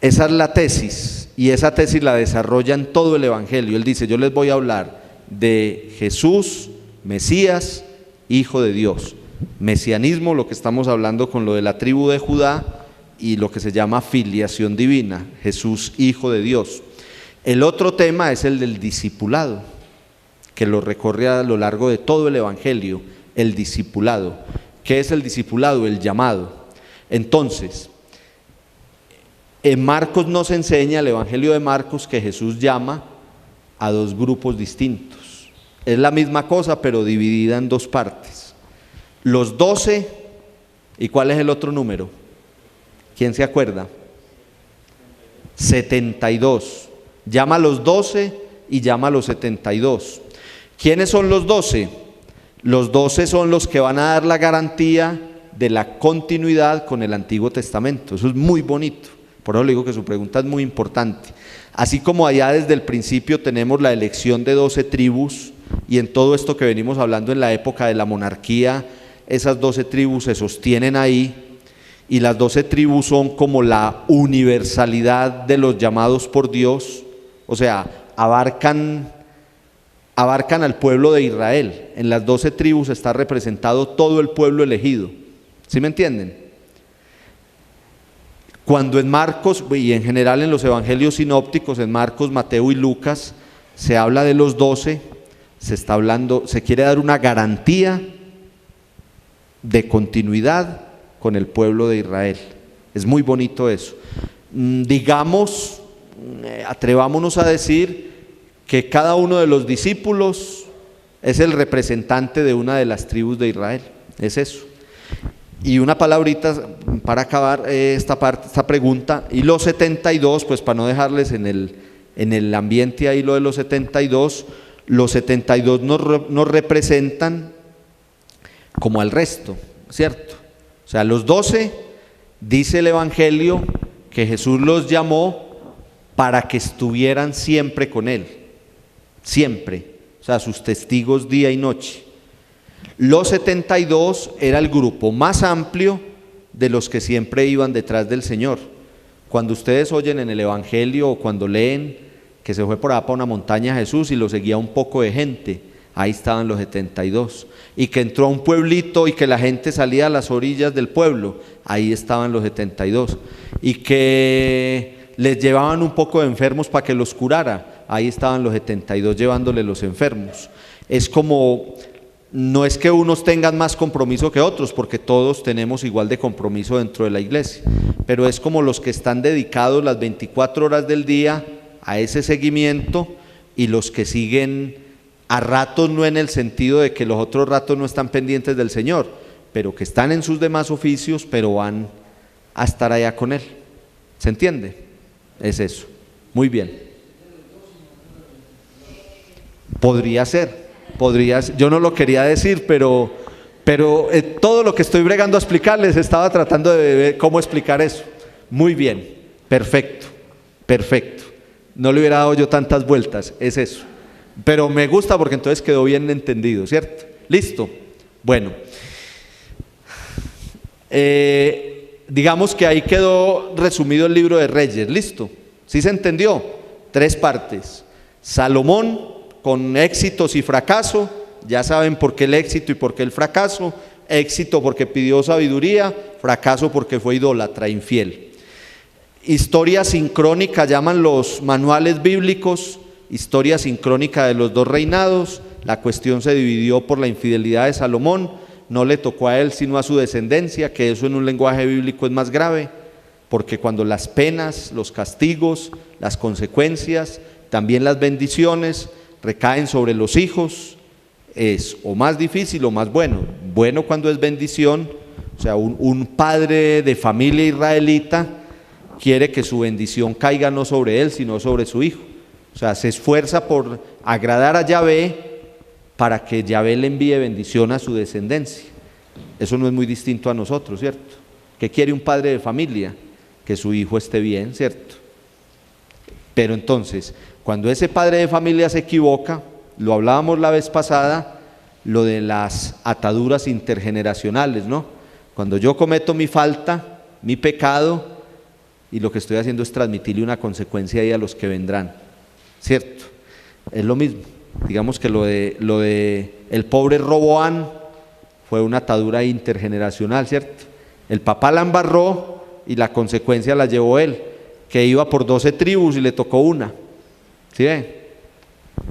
esa es la tesis, y esa tesis la desarrolla en todo el evangelio. Él dice: yo les voy a hablar de Jesús, Mesías, Hijo de Dios. Mesianismo, lo que estamos hablando con lo de la tribu de Judá, y lo que se llama filiación divina, Jesús, Hijo de Dios. El otro tema es el del discipulado, que lo recorre a lo largo de todo el evangelio, el discipulado. ¿Qué es el discipulado? El llamado. Entonces, en Marcos nos enseña, el evangelio de Marcos, que Jesús llama a 2 grupos distintos. Es la misma cosa, pero dividida en 2 partes. Los 12, ¿y cuál es el otro número? ¿Quién se acuerda? 72. Llama a los 12 y llama a los 72. ¿Quiénes son los 12? Los 12 son los que van a dar la garantía de la continuidad con el Antiguo Testamento. Eso es muy bonito. Por eso le digo que su pregunta es muy importante. Así como allá desde el principio tenemos la elección de 12 tribus, y en todo esto que venimos hablando en la época de la monarquía, esas 12 tribus se sostienen ahí, y las 12 tribus son como la universalidad de los llamados por Dios, o sea, abarcan al pueblo de Israel. En las 12 tribus está representado todo el pueblo elegido. ¿Sí me entienden? Cuando en Marcos, y en general en los evangelios sinópticos, en Marcos, Mateo y Lucas, se habla de los 12, se quiere dar una garantía de continuidad con el pueblo de Israel. Es muy bonito eso. Digamos, atrevámonos a decir que cada uno de los discípulos es el representante de una de las tribus de Israel. Es eso. Y una palabrita para acabar esta pregunta. Y los 72, pues para no dejarles en el ambiente ahí lo de los 72, los 72 nos representan como al resto, ¿cierto? O sea, los 12, dice el evangelio que Jesús los llamó para que estuvieran siempre con Él, siempre, o sea, sus testigos día y noche. Los 72 era el grupo más amplio de los que siempre iban detrás del Señor. Cuando ustedes oyen en el evangelio o cuando leen que se fue por allá para una montaña Jesús y lo seguía un poco de gente, ahí estaban los 72. Y que entró a un pueblito y que la gente salía a las orillas del pueblo, ahí estaban los 72. Y que les llevaban un poco de enfermos para que los curara, ahí estaban los 72 llevándole los enfermos. Es como, no es que unos tengan más compromiso que otros, porque todos tenemos igual de compromiso dentro de la iglesia, pero es como los que están dedicados las 24 horas del día a ese seguimiento, y los que siguen a ratos, no en el sentido de que los otros ratos no están pendientes del Señor, pero que están en sus demás oficios, pero van a estar allá con Él. ¿Se entiende? Es eso. Muy bien. Podría ser. Yo no lo quería decir, pero todo lo que estoy bregando a explicarles, estaba tratando de ver cómo explicar eso. Muy bien. Perfecto. No le hubiera dado yo tantas vueltas. Es eso. Pero me gusta porque entonces quedó bien entendido, ¿cierto? Listo. Bueno, digamos que ahí quedó resumido el libro de Reyes. Listo. ¿Sí se entendió? 3 partes. Salomón con éxitos y fracaso. Ya saben por qué el éxito y por qué el fracaso. Éxito porque pidió sabiduría, fracaso porque fue idólatra, infiel. Historia sincrónica llaman los manuales bíblicos. Historia sincrónica de los 2 reinados. La cuestión se dividió por la infidelidad de Salomón, no le tocó a él sino a su descendencia, que eso en un lenguaje bíblico es más grave, porque cuando las penas, los castigos, las consecuencias, también las bendiciones recaen sobre los hijos, es o más difícil o más bueno. Bueno cuando es bendición, o sea, un padre de familia israelita quiere que su bendición caiga no sobre él, sino sobre su hijo. O sea, se esfuerza por agradar a Yahvé para que Yahvé le envíe bendición a su descendencia. Eso no es muy distinto a nosotros, ¿cierto? ¿Qué quiere un padre de familia? Que su hijo esté bien, ¿cierto? Pero entonces, cuando ese padre de familia se equivoca, lo hablábamos la vez pasada, lo de las ataduras intergeneracionales, ¿no? Cuando yo cometo mi falta, mi pecado, y lo que estoy haciendo es transmitirle una consecuencia ahí a los que vendrán, ¿cierto? Es lo mismo. Digamos que lo de el pobre Roboán fue una atadura intergeneracional, ¿cierto? El papá la embarró y la consecuencia la llevó él, que iba por 12 tribus y le tocó una. ¿Sí ven?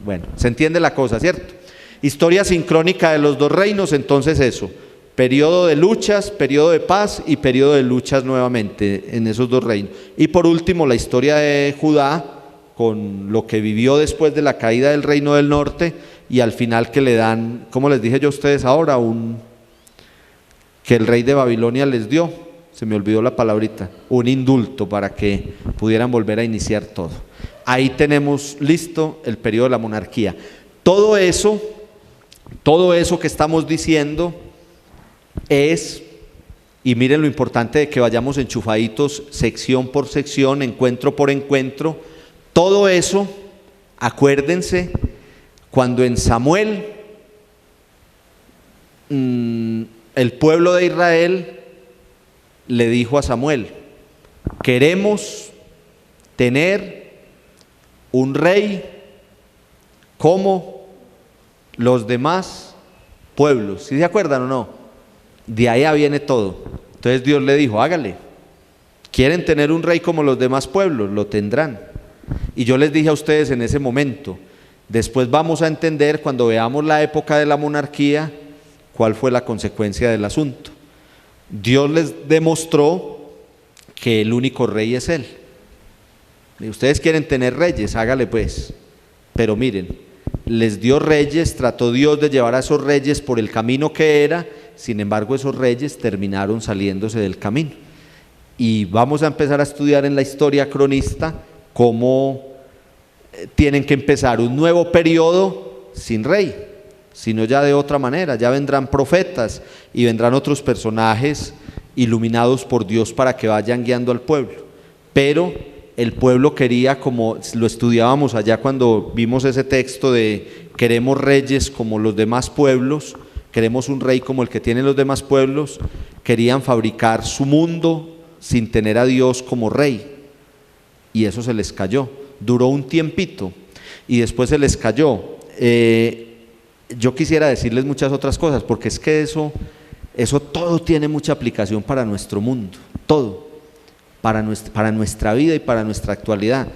Bueno, se entiende la cosa, ¿cierto? Historia sincrónica de los dos reinos, entonces eso, periodo de luchas, periodo de paz y periodo de luchas nuevamente en esos dos reinos. Y por último, la historia de Judá, con lo que vivió después de la caída del reino del norte, y al final que le dan, como les dije yo a ustedes ahora, que el rey de Babilonia les dio, se me olvidó la palabrita, un indulto para que pudieran volver a iniciar todo. Ahí tenemos listo el periodo de la monarquía. Todo eso que estamos diciendo es, y miren lo importante de que vayamos enchufaditos sección por sección, encuentro por encuentro, todo eso, acuérdense, cuando en Samuel el pueblo de Israel le dijo a Samuel: queremos tener un rey como los demás pueblos. ¿Sí se acuerdan o no? De allá viene todo. Entonces Dios le dijo: hágale, quieren tener un rey como los demás pueblos, lo tendrán. Y yo les dije a ustedes en ese momento, después vamos a entender cuando veamos la época de la monarquía cuál fue la consecuencia del asunto. Dios les demostró que el único rey es Él. Y ustedes quieren tener reyes, hágale pues. Pero miren, les dio reyes, trató Dios de llevar a esos reyes por el camino que era, sin embargo esos reyes terminaron saliéndose del camino. Y vamos a empezar a estudiar en la historia cronista cómo tienen que empezar un nuevo periodo sin rey, sino ya de otra manera. Ya vendrán profetas y vendrán otros personajes iluminados por Dios para que vayan guiando al pueblo. Pero el pueblo quería, como lo estudiábamos allá cuando vimos ese texto de queremos reyes como los demás pueblos, queremos un rey como el que tienen los demás pueblos, querían fabricar su mundo sin tener a Dios como rey, y eso se les cayó. Duró un tiempito y después se les cayó. Yo quisiera decirles muchas otras cosas, porque es que eso todo tiene mucha aplicación para nuestro mundo, todo, para nuestra vida y para nuestra actualidad.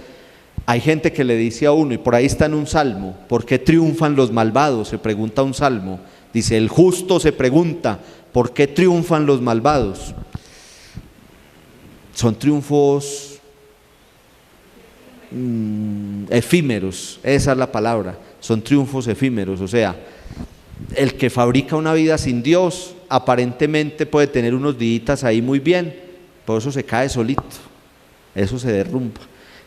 Hay gente que le dice a uno, y por ahí está en un salmo: ¿por qué triunfan los malvados? Se pregunta un salmo, dice: el justo se pregunta, ¿por qué triunfan los malvados? Son triunfos efímeros, esa es la palabra, son triunfos efímeros. O sea, el que fabrica una vida sin Dios aparentemente puede tener unos días ahí muy bien, pero eso se cae solito, eso se derrumba.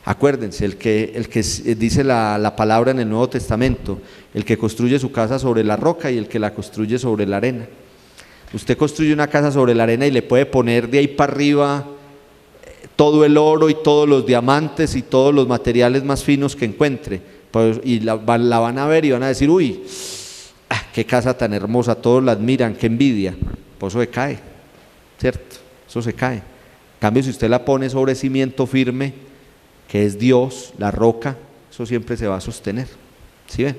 Acuérdense, el que dice la palabra en el Nuevo Testamento: el que construye su casa sobre la roca y el que la construye sobre la arena. Usted construye una casa sobre la arena y le puede poner de ahí para arriba todo el oro y todos los diamantes y todos los materiales más finos que encuentre, pues, y la van a ver y van a decir: uy, qué casa tan hermosa, todos la admiran, qué envidia. Pues eso se cae, ¿cierto? Eso se cae. En cambio, si usted la pone sobre cimiento firme, que es Dios, la roca, eso siempre se va a sostener. ¿Sí ven?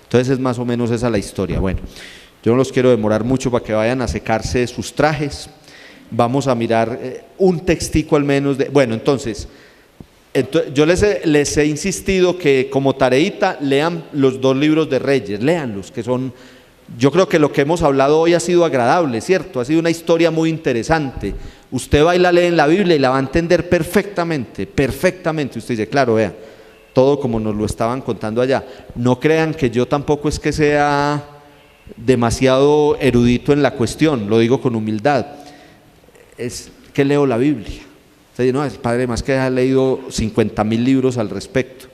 Entonces es más o menos esa la historia. Bueno, yo no los quiero demorar mucho para que vayan a secarse sus trajes. Vamos a mirar un textico al menos bueno, entonces yo les he insistido que como tareita lean los dos libros de Reyes, léanlos, que son, yo creo que lo que hemos hablado hoy ha sido agradable, ¿cierto? Ha sido una historia muy interesante. Usted va y la lee en la Biblia y la va a entender perfectamente, perfectamente. Usted dice: claro, vea, todo como nos lo estaban contando allá. No crean que yo tampoco es que sea demasiado erudito en la cuestión, lo digo con humildad, es que leo la Biblia. Usted dice, no, el padre más que ha leído 50.000 libros al respecto.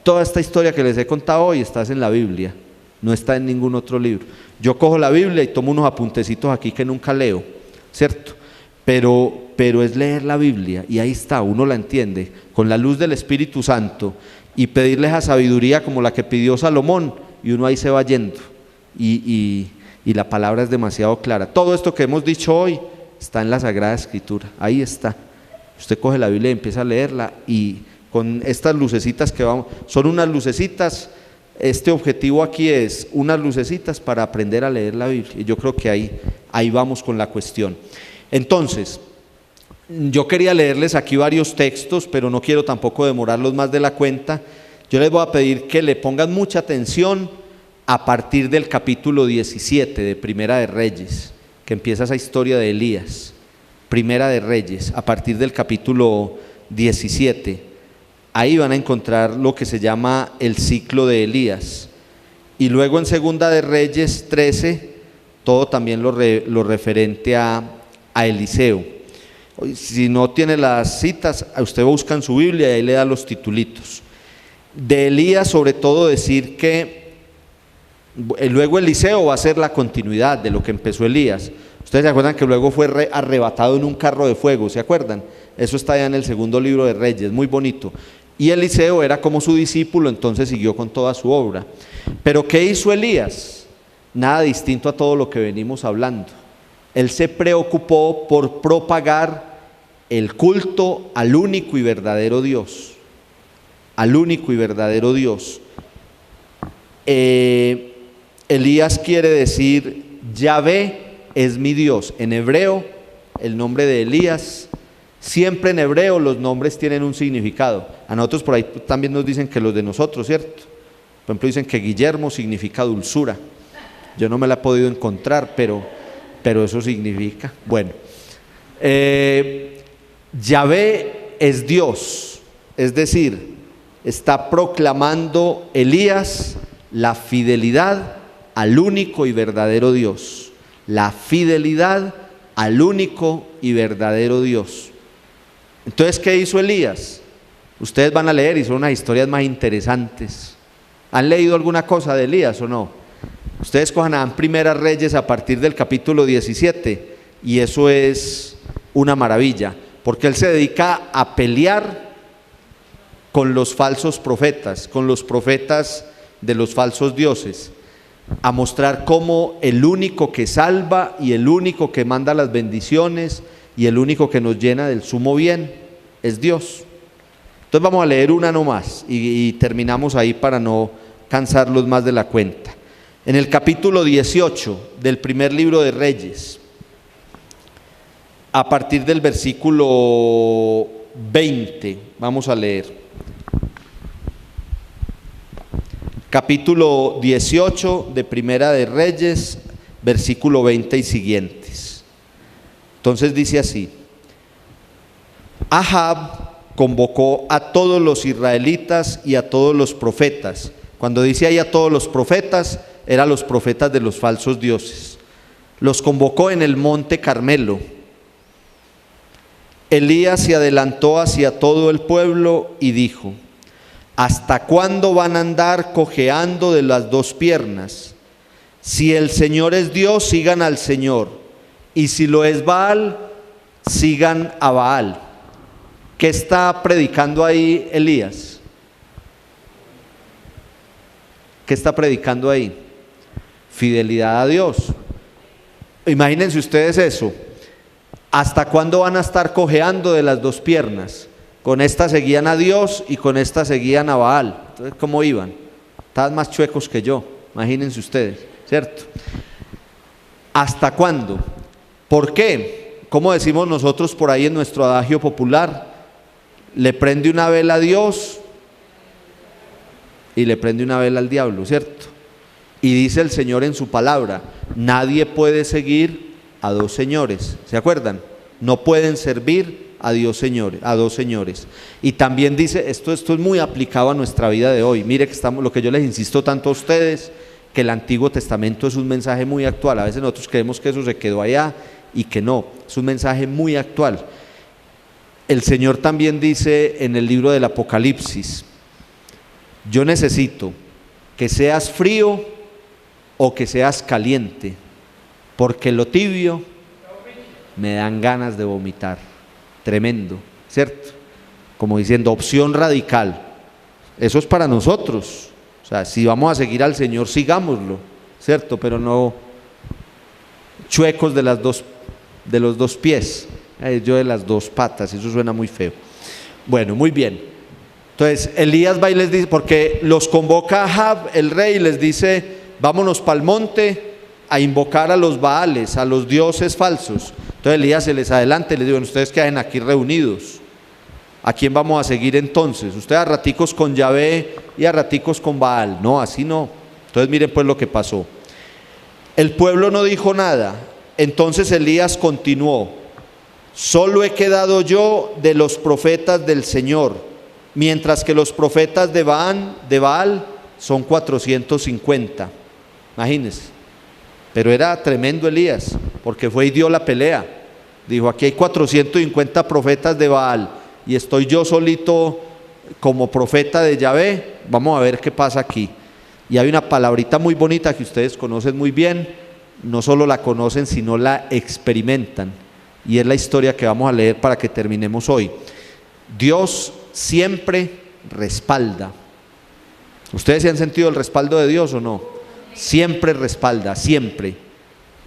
Toda esta historia que les he contado hoy está en la Biblia, no está en ningún otro libro. Yo cojo la Biblia y tomo unos apuntecitos aquí que nunca leo, ¿cierto? Pero es leer la Biblia y ahí está, uno la entiende con la luz del Espíritu Santo y pedirle esa sabiduría como la que pidió Salomón, y uno ahí se va yendo y la palabra es demasiado clara. Todo esto que hemos dicho hoy está en la Sagrada Escritura, ahí está. Usted coge la Biblia y empieza a leerla, y con estas lucecitas que vamos, son unas lucecitas, este objetivo aquí es unas lucecitas para aprender a leer la Biblia, y yo creo que ahí vamos con la cuestión. Entonces, yo quería leerles aquí varios textos, pero no quiero tampoco demorarlos más de la cuenta. Yo les voy a pedir que le pongan mucha atención a partir del capítulo 17 de Primera de Reyes, que empieza esa historia de Elías. Primera de Reyes, a partir del capítulo 17, ahí van a encontrar lo que se llama el ciclo de Elías. Y luego en Segunda de Reyes 13, todo también lo referente a Eliseo. Si no tiene las citas, usted busca en su Biblia y ahí le da los titulitos. De Elías, sobre todo, decir que luego Eliseo va a ser la continuidad de lo que empezó Elías. Ustedes se acuerdan que luego fue arrebatado en un carro de fuego, ¿se acuerdan? Eso está ya en el segundo libro de Reyes, muy bonito. Y Eliseo era como su discípulo, entonces siguió con toda su obra. Pero ¿qué hizo Elías? Nada distinto a todo lo que venimos hablando. Él se preocupó por propagar el culto al único y verdadero Dios. Al único y verdadero Dios. Elías quiere decir Yahvé es mi Dios. En hebreo, el nombre de Elías, siempre en hebreo los nombres tienen un significado. A nosotros por ahí también nos dicen que los de nosotros, ¿cierto? Por ejemplo, dicen que Guillermo significa dulzura. Yo no me la he podido encontrar, pero eso significa. Bueno, Yahvé es Dios, es decir, está proclamando Elías la fidelidad al único y verdadero Dios. La fidelidad al único y verdadero Dios. Entonces, ¿qué hizo Elías? Ustedes van a leer y son unas historias más interesantes. ¿Han leído alguna cosa de Elías o no? Ustedes cojan a Primeras Reyes a partir del capítulo 17 y eso es una maravilla, porque él se dedica a pelear con los falsos profetas, con los profetas de los falsos dioses, a mostrar cómo el único que salva y el único que manda las bendiciones y el único que nos llena del sumo bien es Dios. Entonces vamos a leer una nomás y terminamos ahí para no cansarlos más de la cuenta. En el capítulo 18 del primer libro de Reyes, a partir del versículo 20, vamos a leer. Capítulo 18 de Primera de Reyes, versículo 20 y siguientes. Entonces dice así: Ahab convocó a todos los israelitas y a todos los profetas. Cuando dice ahí a todos los profetas, eran los profetas de los falsos dioses. Los convocó en el monte Carmelo. Elías se adelantó hacia todo el pueblo y dijo: ¿hasta cuándo van a andar cojeando de las dos piernas? Si el Señor es Dios, sigan al Señor, y si lo es Baal, sigan a Baal. ¿Qué está predicando ahí Elías? ¿Qué está predicando ahí? Fidelidad a Dios. Imagínense ustedes eso. ¿Hasta cuándo van a estar cojeando de las dos piernas? Con esta seguían a Dios y con esta seguían a Baal. Entonces, ¿cómo iban? Estaban más chuecos que yo, imagínense ustedes, ¿cierto? ¿Hasta cuándo? ¿Por qué? Como decimos nosotros por ahí en nuestro adagio popular, le prende una vela a Dios y le prende una vela al diablo, ¿cierto? Y dice el Señor en su palabra, nadie puede seguir a dos señores, ¿se acuerdan? No pueden servir a dos señores. Y también dice, esto es muy aplicado a nuestra vida de hoy. Mire que estamos, lo que yo les insisto tanto a ustedes, que el Antiguo Testamento es un mensaje muy actual. A veces nosotros creemos que eso se quedó allá y que no, es un mensaje muy actual. El Señor también dice en el libro del Apocalipsis: yo necesito que seas frío o que seas caliente, porque lo tibio me dan ganas de vomitar. Tremendo, ¿cierto? Como diciendo, opción radical. Eso es para nosotros. O sea, si vamos a seguir al Señor, sigámoslo, ¿cierto? Pero no chuecos de los dos pies, yo de las dos patas, eso suena muy feo. Bueno, muy bien. Entonces Elías va y les dice, porque los convoca Ahab, el rey, y les dice: vámonos para el monte a invocar a los Baales, a los dioses falsos. Entonces Elías se les adelanta y les dice: ustedes queden aquí reunidos, ¿a quién vamos a seguir entonces? Ustedes a raticos con Yahvé y a raticos con Baal. No, así no. Entonces miren pues lo que pasó. El pueblo no dijo nada. Entonces Elías continuó: solo he quedado yo de los profetas del Señor, mientras que los profetas de Baal son 450. Imagínense. Pero era tremendo Elías, porque fue y dio la pelea. Dijo: aquí hay 450 profetas de Baal y estoy yo solito como profeta de Yahvé. Vamos a ver qué pasa aquí. Y hay una palabrita muy bonita que ustedes conocen muy bien. No solo la conocen, sino la experimentan. Y es la historia que vamos a leer para que terminemos hoy. Dios siempre respalda. ¿Ustedes se han sentido el respaldo de Dios o no? Siempre respalda, siempre.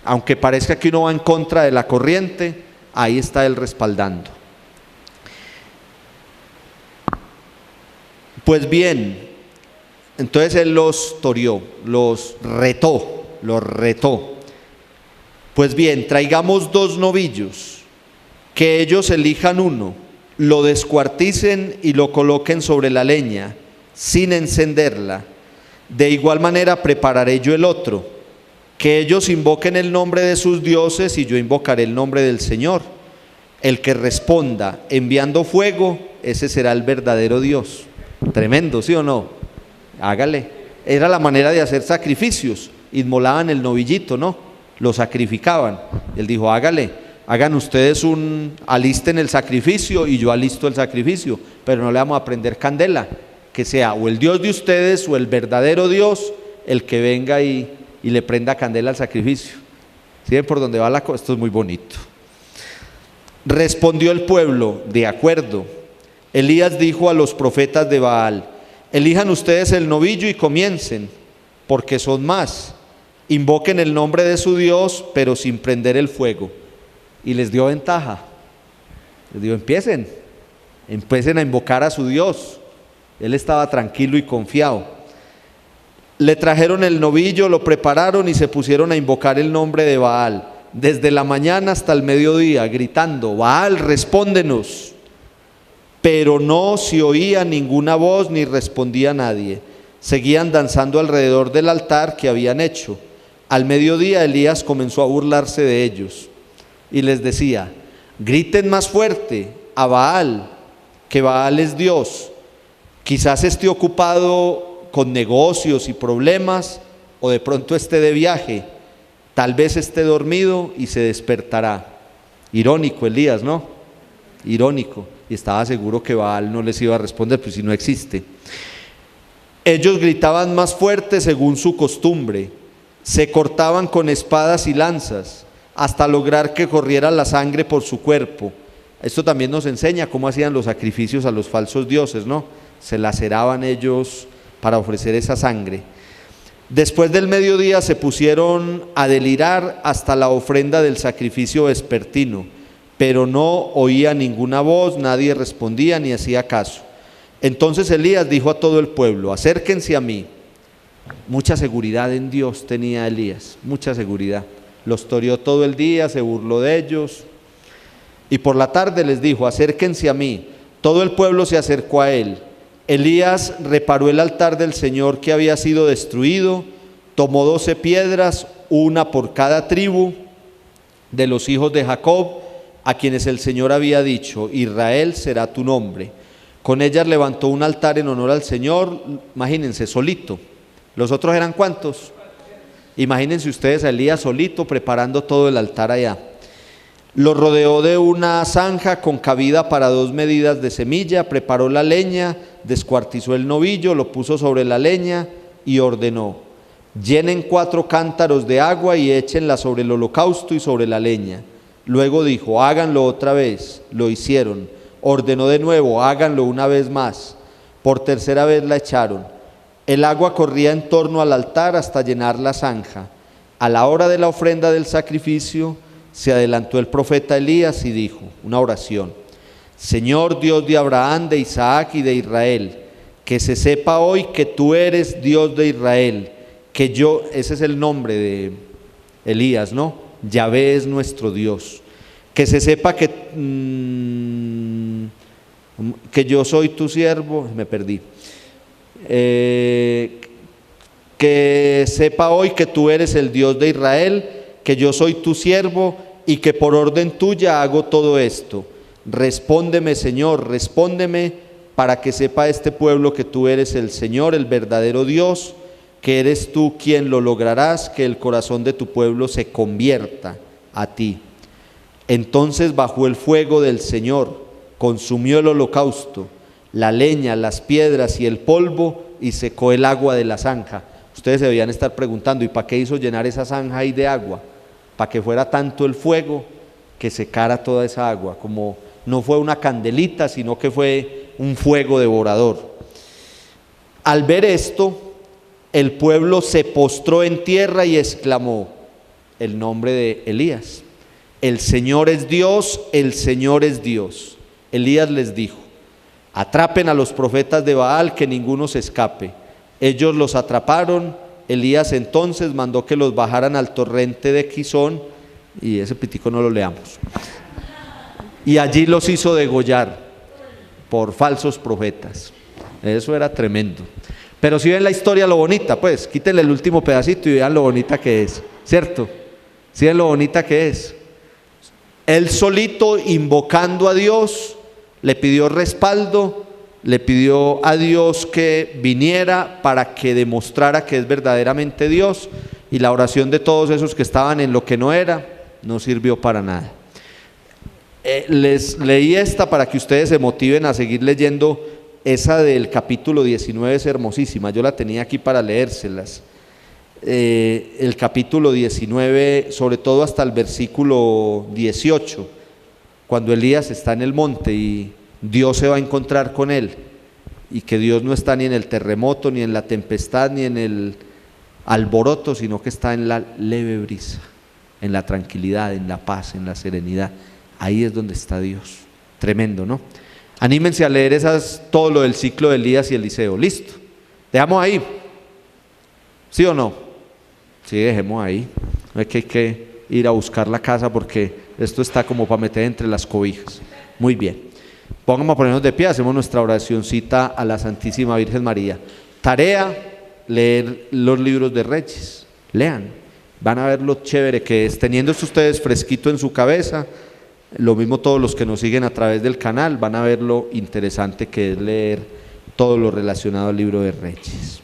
Aunque parezca que uno va en contra de la corriente, ahí está Él respaldando. Pues bien, entonces Él los toreó, los retó. Pues bien, traigamos 2 novillos, que ellos elijan uno, lo descuarticen y lo coloquen sobre la leña, sin encenderla. De igual manera prepararé yo el otro, que ellos invoquen el nombre de sus dioses y yo invocaré el nombre del Señor. El que responda enviando fuego, ese será el verdadero Dios. Tremendo, ¿sí o no? Hágale. Era la manera de hacer sacrificios. Inmolaban el novillito, ¿no? Lo sacrificaban. Él dijo: hágale, hagan ustedes alisten el sacrificio y yo alisto el sacrificio, pero no le vamos a prender candela. Que sea o el Dios de ustedes o el verdadero Dios el que venga y le prenda candela al sacrificio. ¿Sí ven por dónde va la cosa? Esto es muy bonito. Respondió el pueblo: de acuerdo. Elías dijo a los profetas de Baal: elijan ustedes el novillo y comiencen, porque son más. Invoquen el nombre de su Dios, pero sin prender el fuego. Y les dio ventaja. Les dijo: empiecen a invocar a su Dios. Él estaba tranquilo y confiado. Le trajeron el novillo, lo prepararon y se pusieron a invocar el nombre de Baal, desde la mañana hasta el mediodía, gritando: Baal, respóndenos. Pero no se oía ninguna voz ni respondía nadie. Seguían danzando alrededor del altar que habían hecho. Al mediodía Elías comenzó a burlarse de ellos y les decía: griten más fuerte a Baal, que Baal es Dios. Quizás esté ocupado con negocios y problemas, o de pronto esté de viaje. Tal vez esté dormido y se despertará. Irónico Elías, ¿no? Irónico. Y estaba seguro que Baal no les iba a responder, pues si no existe. Ellos gritaban más fuerte según su costumbre. Se cortaban con espadas y lanzas hasta lograr que corriera la sangre por su cuerpo. Esto también nos enseña cómo hacían los sacrificios a los falsos dioses, ¿no? Se laceraban ellos para ofrecer esa sangre. Después del mediodía se pusieron a delirar hasta la ofrenda del sacrificio vespertino, pero no oía ninguna voz, nadie respondía ni hacía caso. Entonces Elías dijo a todo el pueblo: acérquense a mí. Mucha seguridad en Dios tenía Elías, mucha seguridad. Los toreó todo el día, se burló de ellos. Y por la tarde les dijo: acérquense a mí. Todo el pueblo se acercó a él. Elías reparó el altar del Señor que había sido destruido, tomó 12 piedras, una por cada tribu de los hijos de Jacob, a quienes el Señor había dicho: Israel será tu nombre. Con ellas levantó un altar en honor al Señor, imagínense, solito. ¿Los otros eran cuántos? Imagínense ustedes a Elías solito preparando todo el altar allá. Lo rodeó de una zanja con cabida para 2 medidas de semilla, preparó la leña, descuartizó el novillo, lo puso sobre la leña y ordenó: llenen 4 cántaros de agua y échenla sobre el holocausto y sobre la leña. Luego dijo: háganlo otra vez. Lo hicieron. Ordenó de nuevo: háganlo una vez más. Por tercera vez la echaron. El agua corría en torno al altar hasta llenar la zanja. A la hora de la ofrenda del sacrificio, se adelantó el profeta Elías y dijo una oración: Señor Dios de Abraham, de Isaac y de Israel, que se sepa hoy que tú eres Dios de Israel, que yo, ese es el nombre de Elías, ¿no? Yahvé es nuestro Dios. Que se sepa que yo soy tu siervo, me perdí. Que sepa hoy que tú eres el Dios de Israel, que yo soy tu siervo y que por orden tuya hago todo esto. Respóndeme, Señor, respóndeme, para que sepa este pueblo que tú eres el Señor, el verdadero Dios, que eres tú quien lo lograrás, que el corazón de tu pueblo se convierta a ti. Entonces bajó el fuego del Señor, consumió el holocausto, la leña, las piedras y el polvo, y secó el agua de la zanja. Ustedes se debían estar preguntando: ¿y para qué hizo llenar esa zanja ahí de agua? Para que fuera tanto el fuego que secara toda esa agua. Como no fue una candelita, sino que fue un fuego devorador. Al ver esto, el pueblo se postró en tierra y exclamó el nombre de Elías: el Señor es Dios, el Señor es Dios. Elías les dijo: atrapen a los profetas de Baal, que ninguno se escape. Ellos los atraparon. Elías entonces mandó que los bajaran al torrente de Quizón, y ese pitico no lo leamos, y allí los hizo degollar por falsos profetas. Eso era tremendo. Pero si ven la historia, lo bonita, pues quítenle el último pedacito y vean lo bonita que es, ¿cierto? Si ven lo bonita que es. Él solito, invocando a Dios, le pidió respaldo, le pidió a Dios que viniera para que demostrara que es verdaderamente Dios, y la oración de todos esos que estaban en lo que no era, no sirvió para nada. Les leí esta para que ustedes se motiven a seguir leyendo. Esa del capítulo 19 es hermosísima, yo la tenía aquí para leérselas. El capítulo 19, sobre todo hasta el versículo 18, cuando Elías está en el monte y Dios se va a encontrar con él, y que Dios no está ni en el terremoto, ni en la tempestad, ni en el alboroto, sino que está en la leve brisa, en la tranquilidad, en la paz, en la serenidad. Ahí es donde está Dios. Tremendo, ¿no? Anímense a leer todo lo del ciclo de Elías y Eliseo. Listo, dejamos ahí, ¿sí o no? Sí, dejemos ahí. No es que hay que ir a buscar la casa, porque esto está como para meter entre las cobijas. Muy bien, pongamos a ponernos de pie, hacemos nuestra oracioncita a la Santísima Virgen María. Tarea: leer los libros de Reyes. Lean, van a ver lo chévere que es, teniendo esto ustedes fresquito en su cabeza. Lo mismo todos los que nos siguen a través del canal van a ver lo interesante que es leer todo lo relacionado al libro de Reyes.